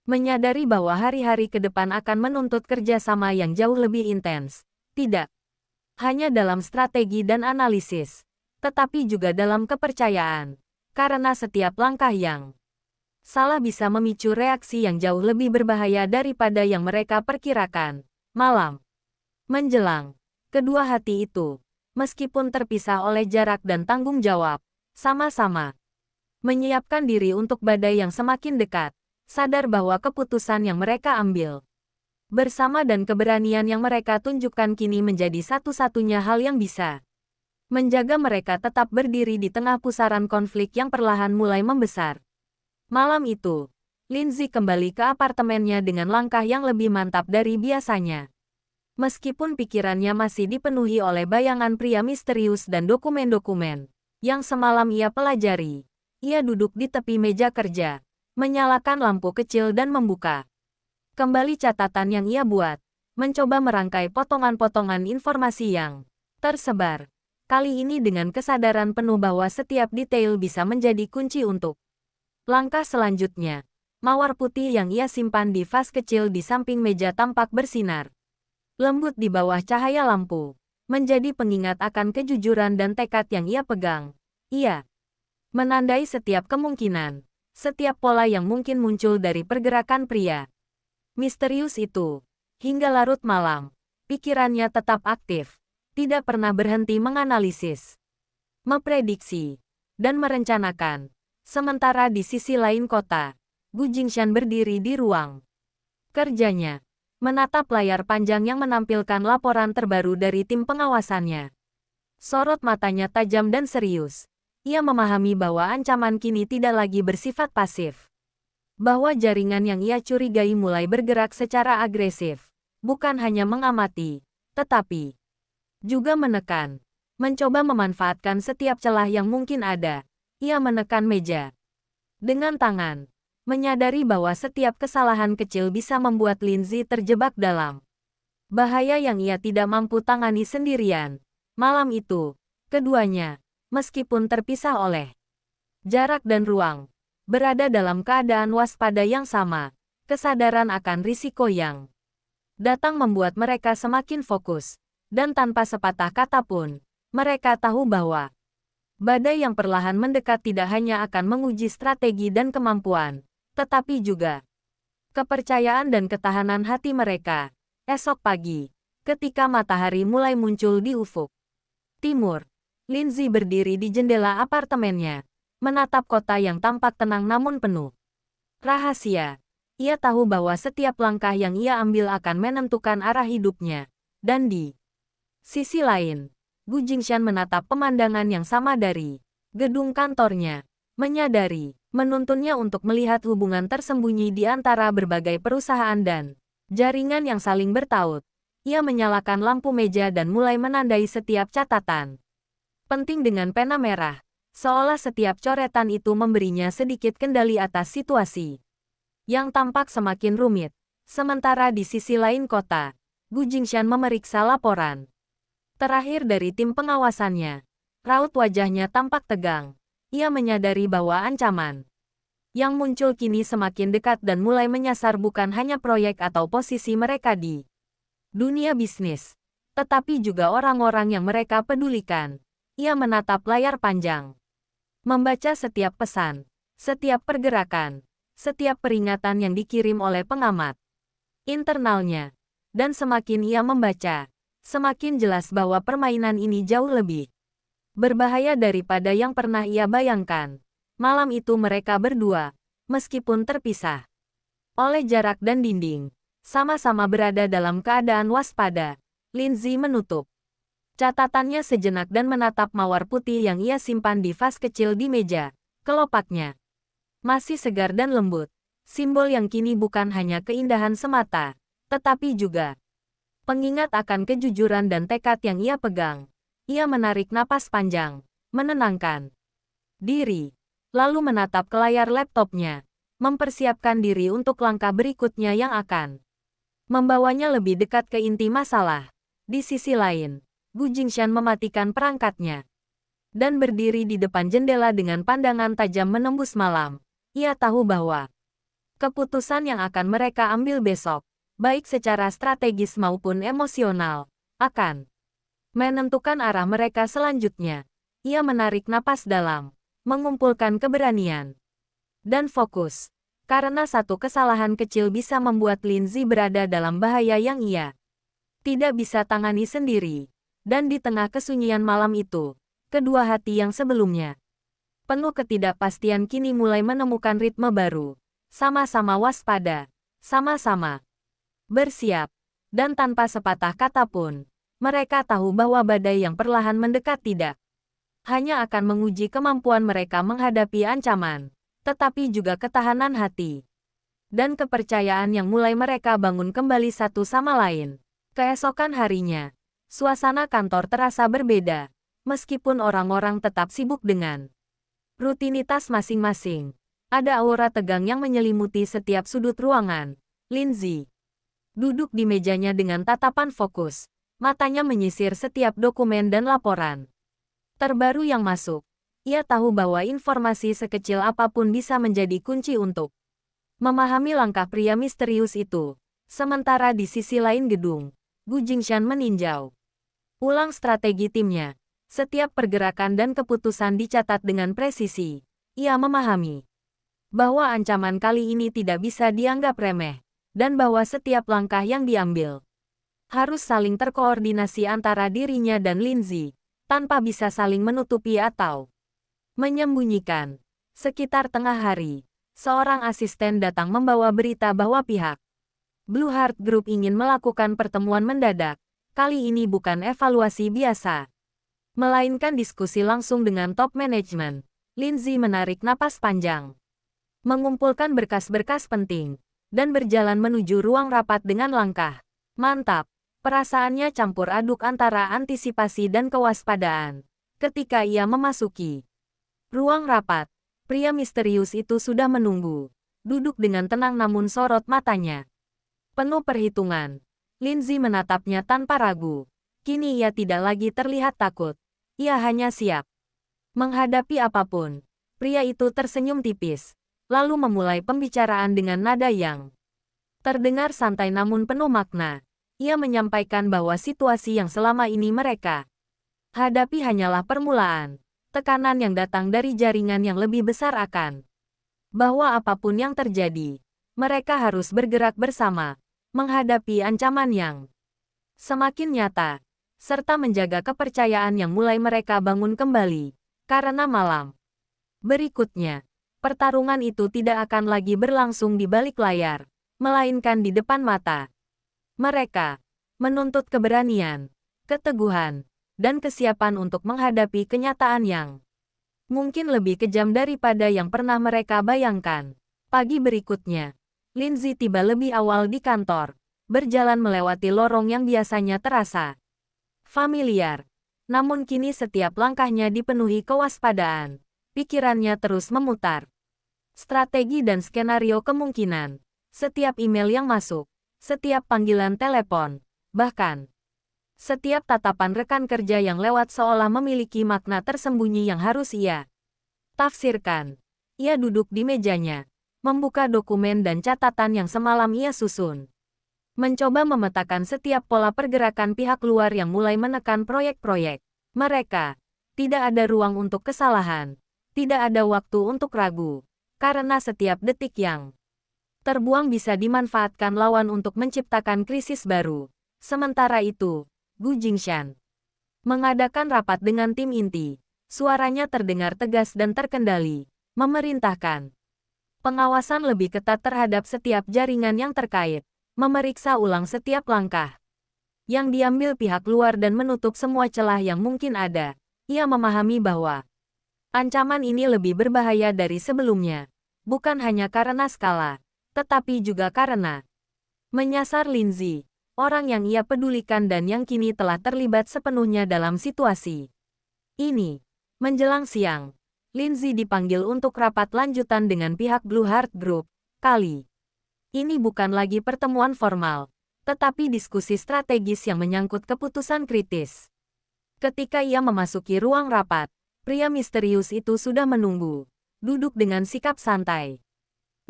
menyadari bahwa hari-hari ke depan akan menuntut kerjasama yang jauh lebih intens, tidak hanya dalam strategi dan analisis, tetapi juga dalam kepercayaan, karena setiap langkah yang salah bisa memicu reaksi yang jauh lebih berbahaya daripada yang mereka perkirakan. Malam menjelang, kedua hati itu, meskipun terpisah oleh jarak dan tanggung jawab, sama-sama menyiapkan diri untuk badai yang semakin dekat, sadar bahwa keputusan yang mereka ambil bersama dan keberanian yang mereka tunjukkan kini menjadi satu-satunya hal yang bisa menjaga mereka tetap berdiri di tengah pusaran konflik yang perlahan mulai membesar. Malam itu, Linzi kembali ke apartemennya dengan langkah yang lebih mantap dari biasanya. Meskipun pikirannya masih dipenuhi oleh bayangan pria misterius dan dokumen-dokumen yang semalam ia pelajari, ia duduk di tepi meja kerja, menyalakan lampu kecil dan membuka kembali catatan yang ia buat, mencoba merangkai potongan-potongan informasi yang tersebar. Kali ini dengan kesadaran penuh bahwa setiap detail bisa menjadi kunci untuk langkah selanjutnya. Mawar putih yang ia simpan di vas kecil di samping meja tampak bersinar lembut di bawah cahaya lampu, menjadi pengingat akan kejujuran dan tekad yang ia pegang. Ia menandai setiap kemungkinan, setiap pola yang mungkin muncul dari pergerakan pria misterius itu. Hingga larut malam, pikirannya tetap aktif, tidak pernah berhenti menganalisis, memprediksi, dan merencanakan. Sementara di sisi lain kota, Gu Jingshan berdiri di ruang kerjanya, menatap layar panjang yang menampilkan laporan terbaru dari tim pengawasannya. Sorot matanya tajam dan serius. Ia memahami bahwa ancaman kini tidak lagi bersifat pasif. Bahwa jaringan yang ia curigai mulai bergerak secara agresif. Bukan hanya mengamati, tetapi juga menekan. Mencoba memanfaatkan setiap celah yang mungkin ada. Ia menekan meja dengan tangan. Menyadari bahwa setiap kesalahan kecil bisa membuat Lindsay terjebak dalam bahaya yang ia tidak mampu tangani sendirian. Malam itu, keduanya, meskipun terpisah oleh jarak dan ruang, berada dalam keadaan waspada yang sama. Kesadaran akan risiko yang datang membuat mereka semakin fokus, dan tanpa sepatah kata pun, mereka tahu bahwa badai yang perlahan mendekat tidak hanya akan menguji strategi dan kemampuan, tetapi juga kepercayaan dan ketahanan hati mereka. Esok pagi, ketika matahari mulai muncul di ufuk timur, Lindsay berdiri di jendela apartemennya, menatap kota yang tampak tenang namun penuh rahasia. Ia tahu bahwa setiap langkah yang ia ambil akan menentukan arah hidupnya. Dan di sisi lain, Gu Jingshan menatap pemandangan yang sama dari gedung kantornya, menuntunnya untuk melihat hubungan tersembunyi di antara berbagai perusahaan dan jaringan yang saling bertaut. Ia menyalakan lampu meja dan mulai menandai setiap catatan penting dengan pena merah, seolah setiap coretan itu memberinya sedikit kendali atas situasi yang tampak semakin rumit. Sementara di sisi lain kota, Gu Jingshan memeriksa laporan terakhir dari tim pengawasannya. Raut wajahnya tampak tegang. Ia menyadari bahwa ancaman yang muncul kini semakin dekat dan mulai menyasar bukan hanya proyek atau posisi mereka di dunia bisnis, tetapi juga orang-orang yang mereka pedulikan. Ia menatap layar panjang, membaca setiap pesan, setiap pergerakan, setiap peringatan yang dikirim oleh pengamat internalnya. Dan semakin ia membaca, semakin jelas bahwa permainan ini jauh lebih berbahaya daripada yang pernah ia bayangkan. Malam itu mereka berdua, meskipun terpisah oleh jarak dan dinding, sama-sama berada dalam keadaan waspada. Lindsay menutup catatannya sejenak dan menatap mawar putih yang ia simpan di vas kecil di meja. Kelopaknya masih segar dan lembut, simbol yang kini bukan hanya keindahan semata, tetapi juga pengingat akan kejujuran dan tekad yang ia pegang. Ia menarik napas panjang, menenangkan diri, lalu menatap ke layar laptopnya, mempersiapkan diri untuk langkah berikutnya yang akan membawanya lebih dekat ke inti masalah. Di sisi lain, Gu Jingshan mematikan perangkatnya dan berdiri di depan jendela dengan pandangan tajam menembus malam. Ia tahu bahwa keputusan yang akan mereka ambil besok, baik secara strategis maupun emosional, akan menentukan arah mereka selanjutnya. Ia menarik napas dalam, mengumpulkan keberanian dan fokus. Karena satu kesalahan kecil bisa membuat Lindsay berada dalam bahaya yang ia tidak bisa tangani sendiri. Dan di tengah kesunyian malam itu, kedua hati yang sebelumnya penuh ketidakpastian kini mulai menemukan ritme baru. Sama-sama waspada, sama-sama bersiap, dan tanpa sepatah kata pun, mereka tahu bahwa badai yang perlahan mendekat tidak hanya akan menguji kemampuan mereka menghadapi ancaman, tetapi juga ketahanan hati dan kepercayaan yang mulai mereka bangun kembali satu sama lain. Keesokan harinya, suasana kantor terasa berbeda, meskipun orang-orang tetap sibuk dengan rutinitas masing-masing. Ada aura tegang yang menyelimuti setiap sudut ruangan. Lindsay duduk di mejanya dengan tatapan fokus, matanya menyisir setiap dokumen dan laporan terbaru yang masuk. Ia tahu bahwa informasi sekecil apapun bisa menjadi kunci untuk memahami langkah pria misterius itu. Sementara di sisi lain gedung, Gu Jingshan meninjau ulang strategi timnya. Setiap pergerakan dan keputusan dicatat dengan presisi. Ia memahami bahwa ancaman kali ini tidak bisa dianggap remeh, dan bahwa setiap langkah yang diambil harus saling terkoordinasi antara dirinya dan Lindsay, tanpa bisa saling menutupi atau menyembunyikan. Sekitar tengah hari, seorang asisten datang membawa berita bahwa pihak Blue Heart Group ingin melakukan pertemuan mendadak. Kali ini bukan evaluasi biasa, melainkan diskusi langsung dengan top manajemen. Lindsay menarik napas panjang, mengumpulkan berkas-berkas penting, dan berjalan menuju ruang rapat dengan langkah mantap. Perasaannya campur aduk antara antisipasi dan kewaspadaan. Ketika ia memasuki ruang rapat, pria misterius itu sudah menunggu, duduk dengan tenang namun sorot matanya penuh perhitungan. Lindsay menatapnya tanpa ragu. Kini ia tidak lagi terlihat takut. Ia hanya siap menghadapi apapun. Pria itu tersenyum tipis, lalu memulai pembicaraan dengan nada yang terdengar santai namun penuh makna. Ia menyampaikan bahwa situasi yang selama ini mereka hadapi hanyalah permulaan. Tekanan yang datang dari jaringan yang lebih besar akan bahwa apapun yang terjadi, mereka harus bergerak bersama, menghadapi ancaman yang semakin nyata, serta menjaga kepercayaan yang mulai mereka bangun kembali. Karena malam berikutnya, pertarungan itu tidak akan lagi berlangsung di balik layar, melainkan di depan mata. Mereka menuntut keberanian, keteguhan, dan kesiapan untuk menghadapi kenyataan yang mungkin lebih kejam daripada yang pernah mereka bayangkan. Pagi berikutnya, Lindsay tiba lebih awal di kantor, berjalan melewati lorong yang biasanya terasa familiar. Namun kini setiap langkahnya dipenuhi kewaspadaan. Pikirannya terus memutar strategi dan skenario kemungkinan. Setiap email yang masuk, setiap panggilan telepon, bahkan setiap tatapan rekan kerja yang lewat seolah memiliki makna tersembunyi yang harus ia tafsirkan. Ia duduk di mejanya, membuka dokumen dan catatan yang semalam ia susun. Mencoba memetakan setiap pola pergerakan pihak luar yang mulai menekan proyek-proyek mereka. Tidak ada ruang untuk kesalahan. Tidak ada waktu untuk ragu. Karena setiap detik yang terbuang bisa dimanfaatkan lawan untuk menciptakan krisis baru. Sementara itu, Gu Jingshan mengadakan rapat dengan tim inti. Suaranya terdengar tegas dan terkendali, memerintahkan pengawasan lebih ketat terhadap setiap jaringan yang terkait. Memeriksa ulang setiap langkah yang diambil pihak luar dan menutup semua celah yang mungkin ada. Ia memahami bahwa ancaman ini lebih berbahaya dari sebelumnya, bukan hanya karena skala, tetapi juga karena menyasar Lindsay, orang yang ia pedulikan dan yang kini telah terlibat sepenuhnya dalam situasi ini. Menjelang siang, Lindsay dipanggil untuk rapat lanjutan dengan pihak Blue Heart Group. Kali ini bukan lagi pertemuan formal, tetapi diskusi strategis yang menyangkut keputusan kritis. Ketika ia memasuki ruang rapat, pria misterius itu sudah menunggu, duduk dengan sikap santai.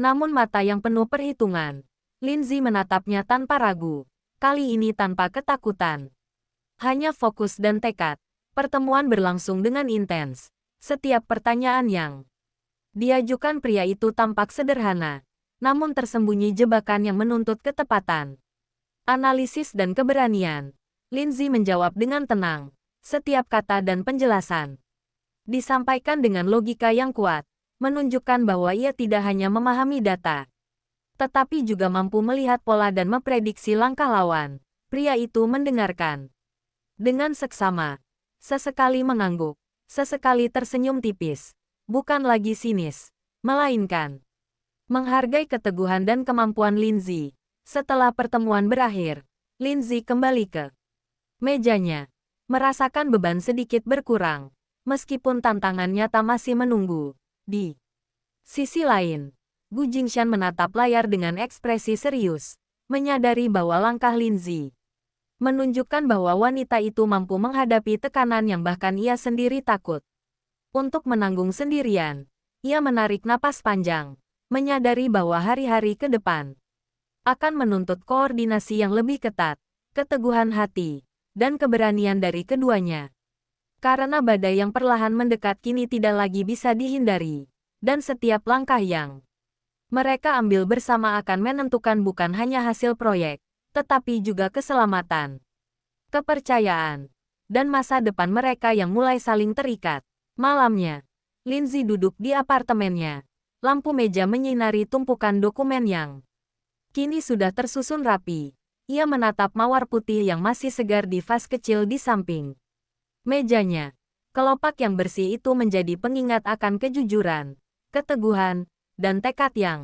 Namun mata yang penuh perhitungan, Lindsay menatapnya tanpa ragu, kali ini tanpa ketakutan. Hanya fokus dan tekad. Pertemuan berlangsung dengan intens. Setiap pertanyaan yang diajukan pria itu tampak sederhana, namun tersembunyi jebakan yang menuntut ketepatan, analisis dan keberanian. Lindsay menjawab dengan tenang. Setiap kata dan penjelasan disampaikan dengan logika yang kuat, menunjukkan bahwa ia tidak hanya memahami data, tetapi juga mampu melihat pola dan memprediksi langkah lawan. Pria itu mendengarkan dengan seksama, sesekali mengangguk, sesekali tersenyum tipis, bukan lagi sinis, melainkan menghargai keteguhan dan kemampuan Lindsay. Setelah pertemuan berakhir, Lindsay kembali ke mejanya, merasakan beban sedikit berkurang, meskipun tantangan nyata masih menunggu. Di sisi lain, Gu Jingshan menatap layar dengan ekspresi serius, menyadari bahwa langkah Lindsay menunjukkan bahwa wanita itu mampu menghadapi tekanan yang bahkan ia sendiri takut untuk menanggung sendirian. Ia menarik napas panjang, menyadari bahwa hari-hari ke depan akan menuntut koordinasi yang lebih ketat, keteguhan hati, dan keberanian dari keduanya. Karena badai yang perlahan mendekat kini tidak lagi bisa dihindari, dan setiap langkah yang mereka ambil bersama akan menentukan bukan hanya hasil proyek, tetapi juga keselamatan, kepercayaan, dan masa depan mereka yang mulai saling terikat. Malamnya, Lindsay duduk di apartemennya. Lampu meja menyinari tumpukan dokumen yang kini sudah tersusun rapi. Ia menatap mawar putih yang masih segar di vas kecil di samping mejanya. Kelopak yang bersih itu menjadi pengingat akan kejujuran, keteguhan, dan tekad yang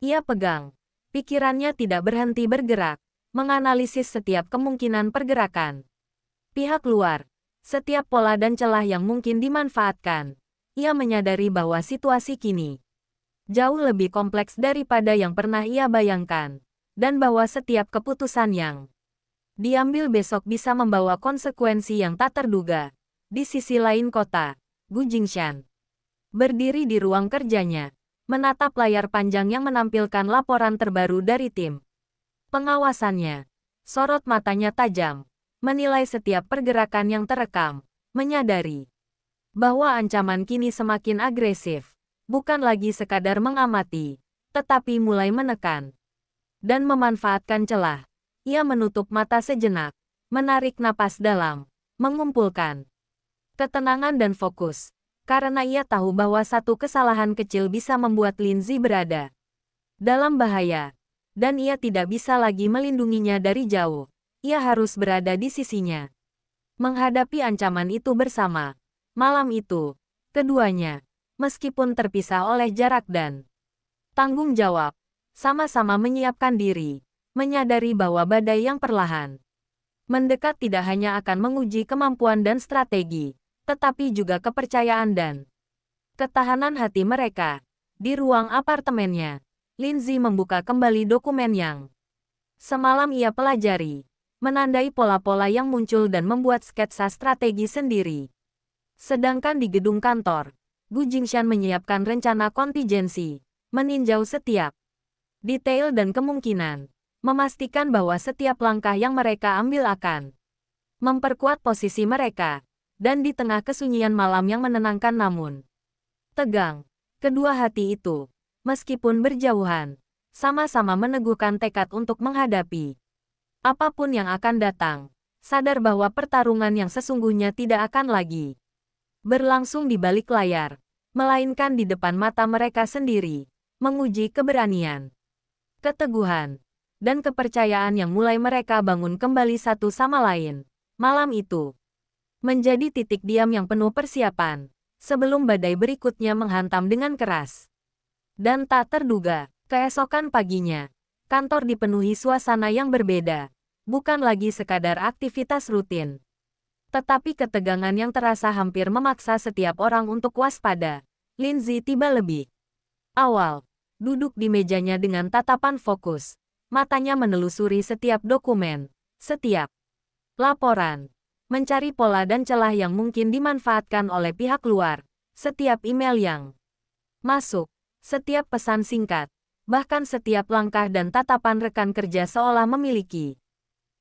ia pegang. Pikirannya tidak berhenti bergerak, menganalisis setiap kemungkinan pergerakan pihak luar, setiap pola dan celah yang mungkin dimanfaatkan. Ia menyadari bahwa situasi kini jauh lebih kompleks daripada yang pernah ia bayangkan, dan bahwa setiap keputusan yang diambil besok bisa membawa konsekuensi yang tak terduga. Di sisi lain kota, Gu Jingshan berdiri di ruang kerjanya, menatap layar panjang yang menampilkan laporan terbaru dari tim pengawasannya. Sorot matanya tajam, menilai setiap pergerakan yang terekam, menyadari bahwa ancaman kini semakin agresif, bukan lagi sekadar mengamati, tetapi mulai menekan dan memanfaatkan celah. Ia menutup mata sejenak, menarik napas dalam, mengumpulkan ketenangan dan fokus, karena ia tahu bahwa satu kesalahan kecil bisa membuat Linzi berada dalam bahaya, dan ia tidak bisa lagi melindunginya dari jauh. Ia harus berada di sisinya, menghadapi ancaman itu bersama. Malam itu, keduanya, meskipun terpisah oleh jarak dan tanggung jawab, sama-sama menyiapkan diri, menyadari bahwa badai yang perlahan mendekat tidak hanya akan menguji kemampuan dan strategi, tetapi juga kepercayaan dan ketahanan hati mereka. Di ruang apartemennya, Linzi membuka kembali dokumen yang semalam ia pelajari, menandai pola-pola yang muncul dan membuat sketsa strategi sendiri. Sedangkan di gedung kantor, Gu Jingshan menyiapkan rencana kontingensi, meninjau setiap detail dan kemungkinan, memastikan bahwa setiap langkah yang mereka ambil akan memperkuat posisi mereka. Dan di tengah kesunyian malam yang menenangkan namun tegang, kedua hati itu, meskipun berjauhan, sama-sama meneguhkan tekad untuk menghadapi apapun yang akan datang, sadar bahwa pertarungan yang sesungguhnya tidak akan lagi berlangsung di balik layar, melainkan di depan mata mereka sendiri, menguji keberanian, keteguhan, dan kepercayaan yang mulai mereka bangun kembali satu sama lain. Malam itu menjadi titik diam yang penuh persiapan, sebelum badai berikutnya menghantam dengan keras. Dan tak terduga, keesokan paginya, kantor dipenuhi suasana yang berbeda, bukan lagi sekadar aktivitas rutin, tetapi ketegangan yang terasa hampir memaksa setiap orang untuk waspada. Linzi tiba lebih awal, duduk di mejanya dengan tatapan fokus, matanya menelusuri setiap dokumen, setiap laporan, mencari pola dan celah yang mungkin dimanfaatkan oleh pihak luar, setiap email yang masuk, setiap pesan singkat, bahkan setiap langkah dan tatapan rekan kerja seolah memiliki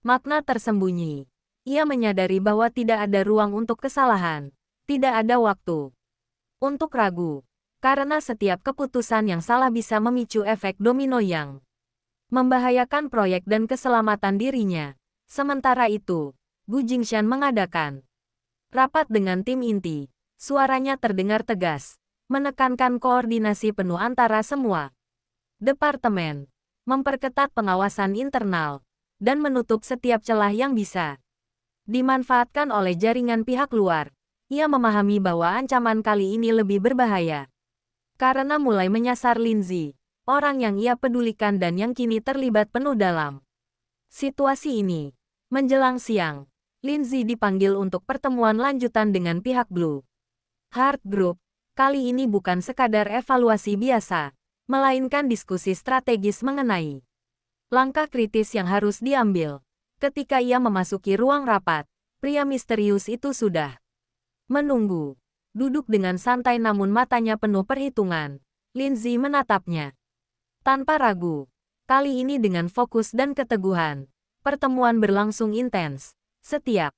makna tersembunyi. Ia menyadari bahwa tidak ada ruang untuk kesalahan, tidak ada waktu untuk ragu, karena setiap keputusan yang salah bisa memicu efek domino yang membahayakan proyek dan keselamatan dirinya. Sementara itu, Gu Jingshan mengadakan rapat dengan tim inti. Suaranya terdengar tegas, menekankan koordinasi penuh antara semua departemen, memperketat pengawasan internal, dan menutup setiap celah yang bisa dimanfaatkan oleh jaringan pihak luar. Ia memahami bahwa ancaman kali ini lebih berbahaya, karena mulai menyasar Linzi, orang yang ia pedulikan dan yang kini terlibat penuh dalam situasi ini. Menjelang siang, Linzi dipanggil untuk pertemuan lanjutan dengan pihak Blue Heart Group. Kali ini bukan sekadar evaluasi biasa, melainkan diskusi strategis mengenai langkah kritis yang harus diambil. Ketika ia memasuki ruang rapat, pria misterius itu sudah menunggu. Duduk dengan santai namun matanya penuh perhitungan, Linzi menatapnya tanpa ragu. Kali ini dengan fokus dan keteguhan, pertemuan berlangsung intens. Setiap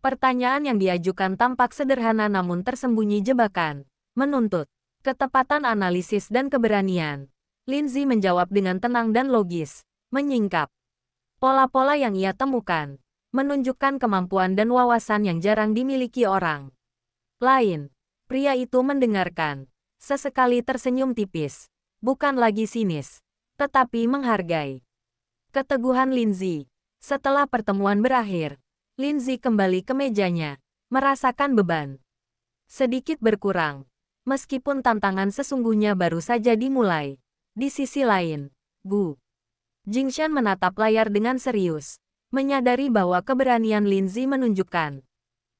pertanyaan yang diajukan tampak sederhana namun tersembunyi jebakan, menuntut ketepatan analisis dan keberanian. Linzi menjawab dengan tenang dan logis, menyingkap pola-pola yang ia temukan, menunjukkan kemampuan dan wawasan yang jarang dimiliki orang lain. Pria itu mendengarkan, sesekali tersenyum tipis, bukan lagi sinis, tetapi menghargai. Keteguhan Lindsay. Setelah pertemuan berakhir, Lindsay kembali ke mejanya, merasakan beban sedikit berkurang. Meskipun tantangan sesungguhnya baru saja dimulai. Di sisi lain, Gu Jingshan menatap layar dengan serius, menyadari bahwa keberanian Lindsay menunjukkan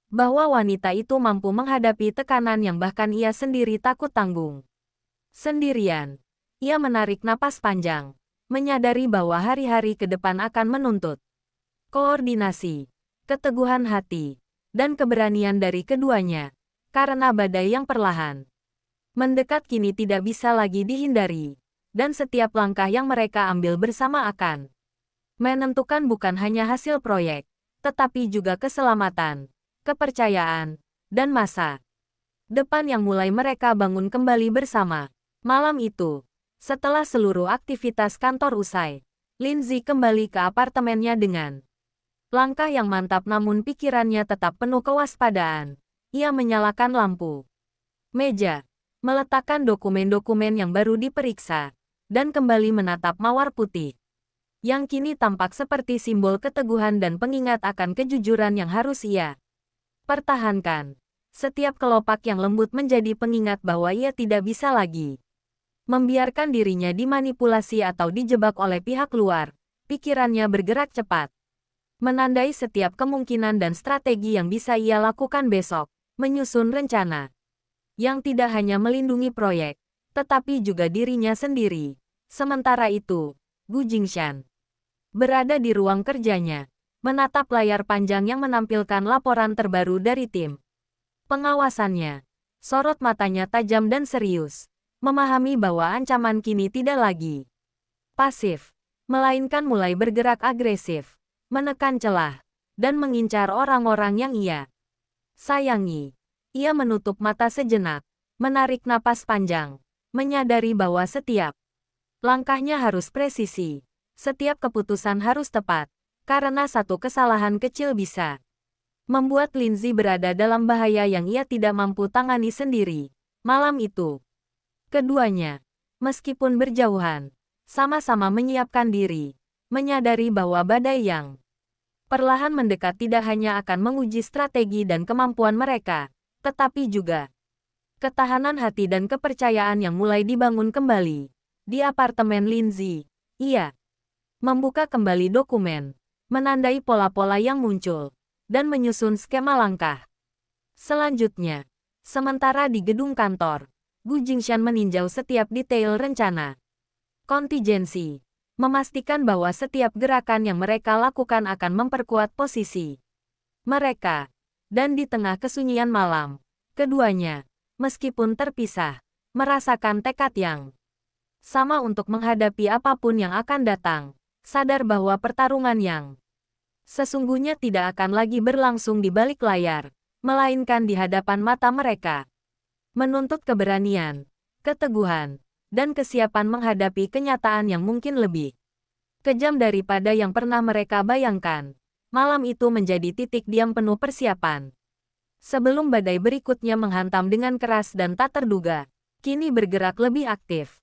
bahwa wanita itu mampu menghadapi tekanan yang bahkan ia sendiri takut tanggung. Sendirian, ia menarik napas panjang, menyadari bahwa hari-hari ke depan akan menuntut koordinasi, keteguhan hati, dan keberanian dari keduanya, karena badai yang perlahan mendekat kini tidak bisa lagi dihindari, dan setiap langkah yang mereka ambil bersama akan menentukan bukan hanya hasil proyek, tetapi juga keselamatan, kepercayaan, dan masa depan yang mulai mereka bangun kembali bersama. Malam itu, setelah seluruh aktivitas kantor usai, Lindsay kembali ke apartemennya dengan langkah yang mantap namun pikirannya tetap penuh kewaspadaan. Ia menyalakan lampu meja, meletakkan dokumen-dokumen yang baru diperiksa, dan kembali menatap mawar putih yang kini tampak seperti simbol keteguhan dan pengingat akan kejujuran yang harus ia pertahankan. Setiap kelopak yang lembut menjadi pengingat bahwa ia tidak bisa lagi membiarkan dirinya dimanipulasi atau dijebak oleh pihak luar. Pikirannya bergerak cepat, menandai setiap kemungkinan dan strategi yang bisa ia lakukan besok, menyusun rencana yang tidak hanya melindungi proyek, tetapi juga dirinya sendiri. Sementara itu, Gu Jingshan berada di ruang kerjanya, menatap layar panjang yang menampilkan laporan terbaru dari tim pengawasannya. Sorot matanya tajam dan serius, memahami bahwa ancaman kini tidak lagi pasif, melainkan mulai bergerak agresif, menekan celah, dan mengincar orang-orang yang ia sayangi. Ia menutup mata sejenak, menarik napas panjang, menyadari bahwa setiap langkahnya harus presisi, setiap keputusan harus tepat, karena satu kesalahan kecil bisa membuat Lindsay berada dalam bahaya yang ia tidak mampu tangani sendiri. Malam itu, keduanya, meskipun berjauhan, sama-sama menyiapkan diri, menyadari bahwa badai yang perlahan mendekat tidak hanya akan menguji strategi dan kemampuan mereka, tetapi juga ketahanan hati dan kepercayaan yang mulai dibangun kembali. Di apartemen Lindsay, ia membuka kembali dokumen, menandai pola-pola yang muncul, dan menyusun skema langkah selanjutnya. Sementara di gedung kantor, Gu Jingshan meninjau setiap detail rencana kontingensi, memastikan bahwa setiap gerakan yang mereka lakukan akan memperkuat posisi mereka. Dan di tengah kesunyian malam, keduanya, meskipun terpisah, merasakan tekad yang sama untuk menghadapi apapun yang akan datang, sadar bahwa pertarungan yang sesungguhnya tidak akan lagi berlangsung di balik layar, melainkan di hadapan mata mereka. Menuntut keberanian, keteguhan, dan kesiapan menghadapi kenyataan yang mungkin lebih kejam daripada yang pernah mereka bayangkan. Malam itu menjadi titik diam penuh persiapan. Sebelum badai berikutnya menghantam dengan keras dan tak terduga, kini bergerak lebih aktif.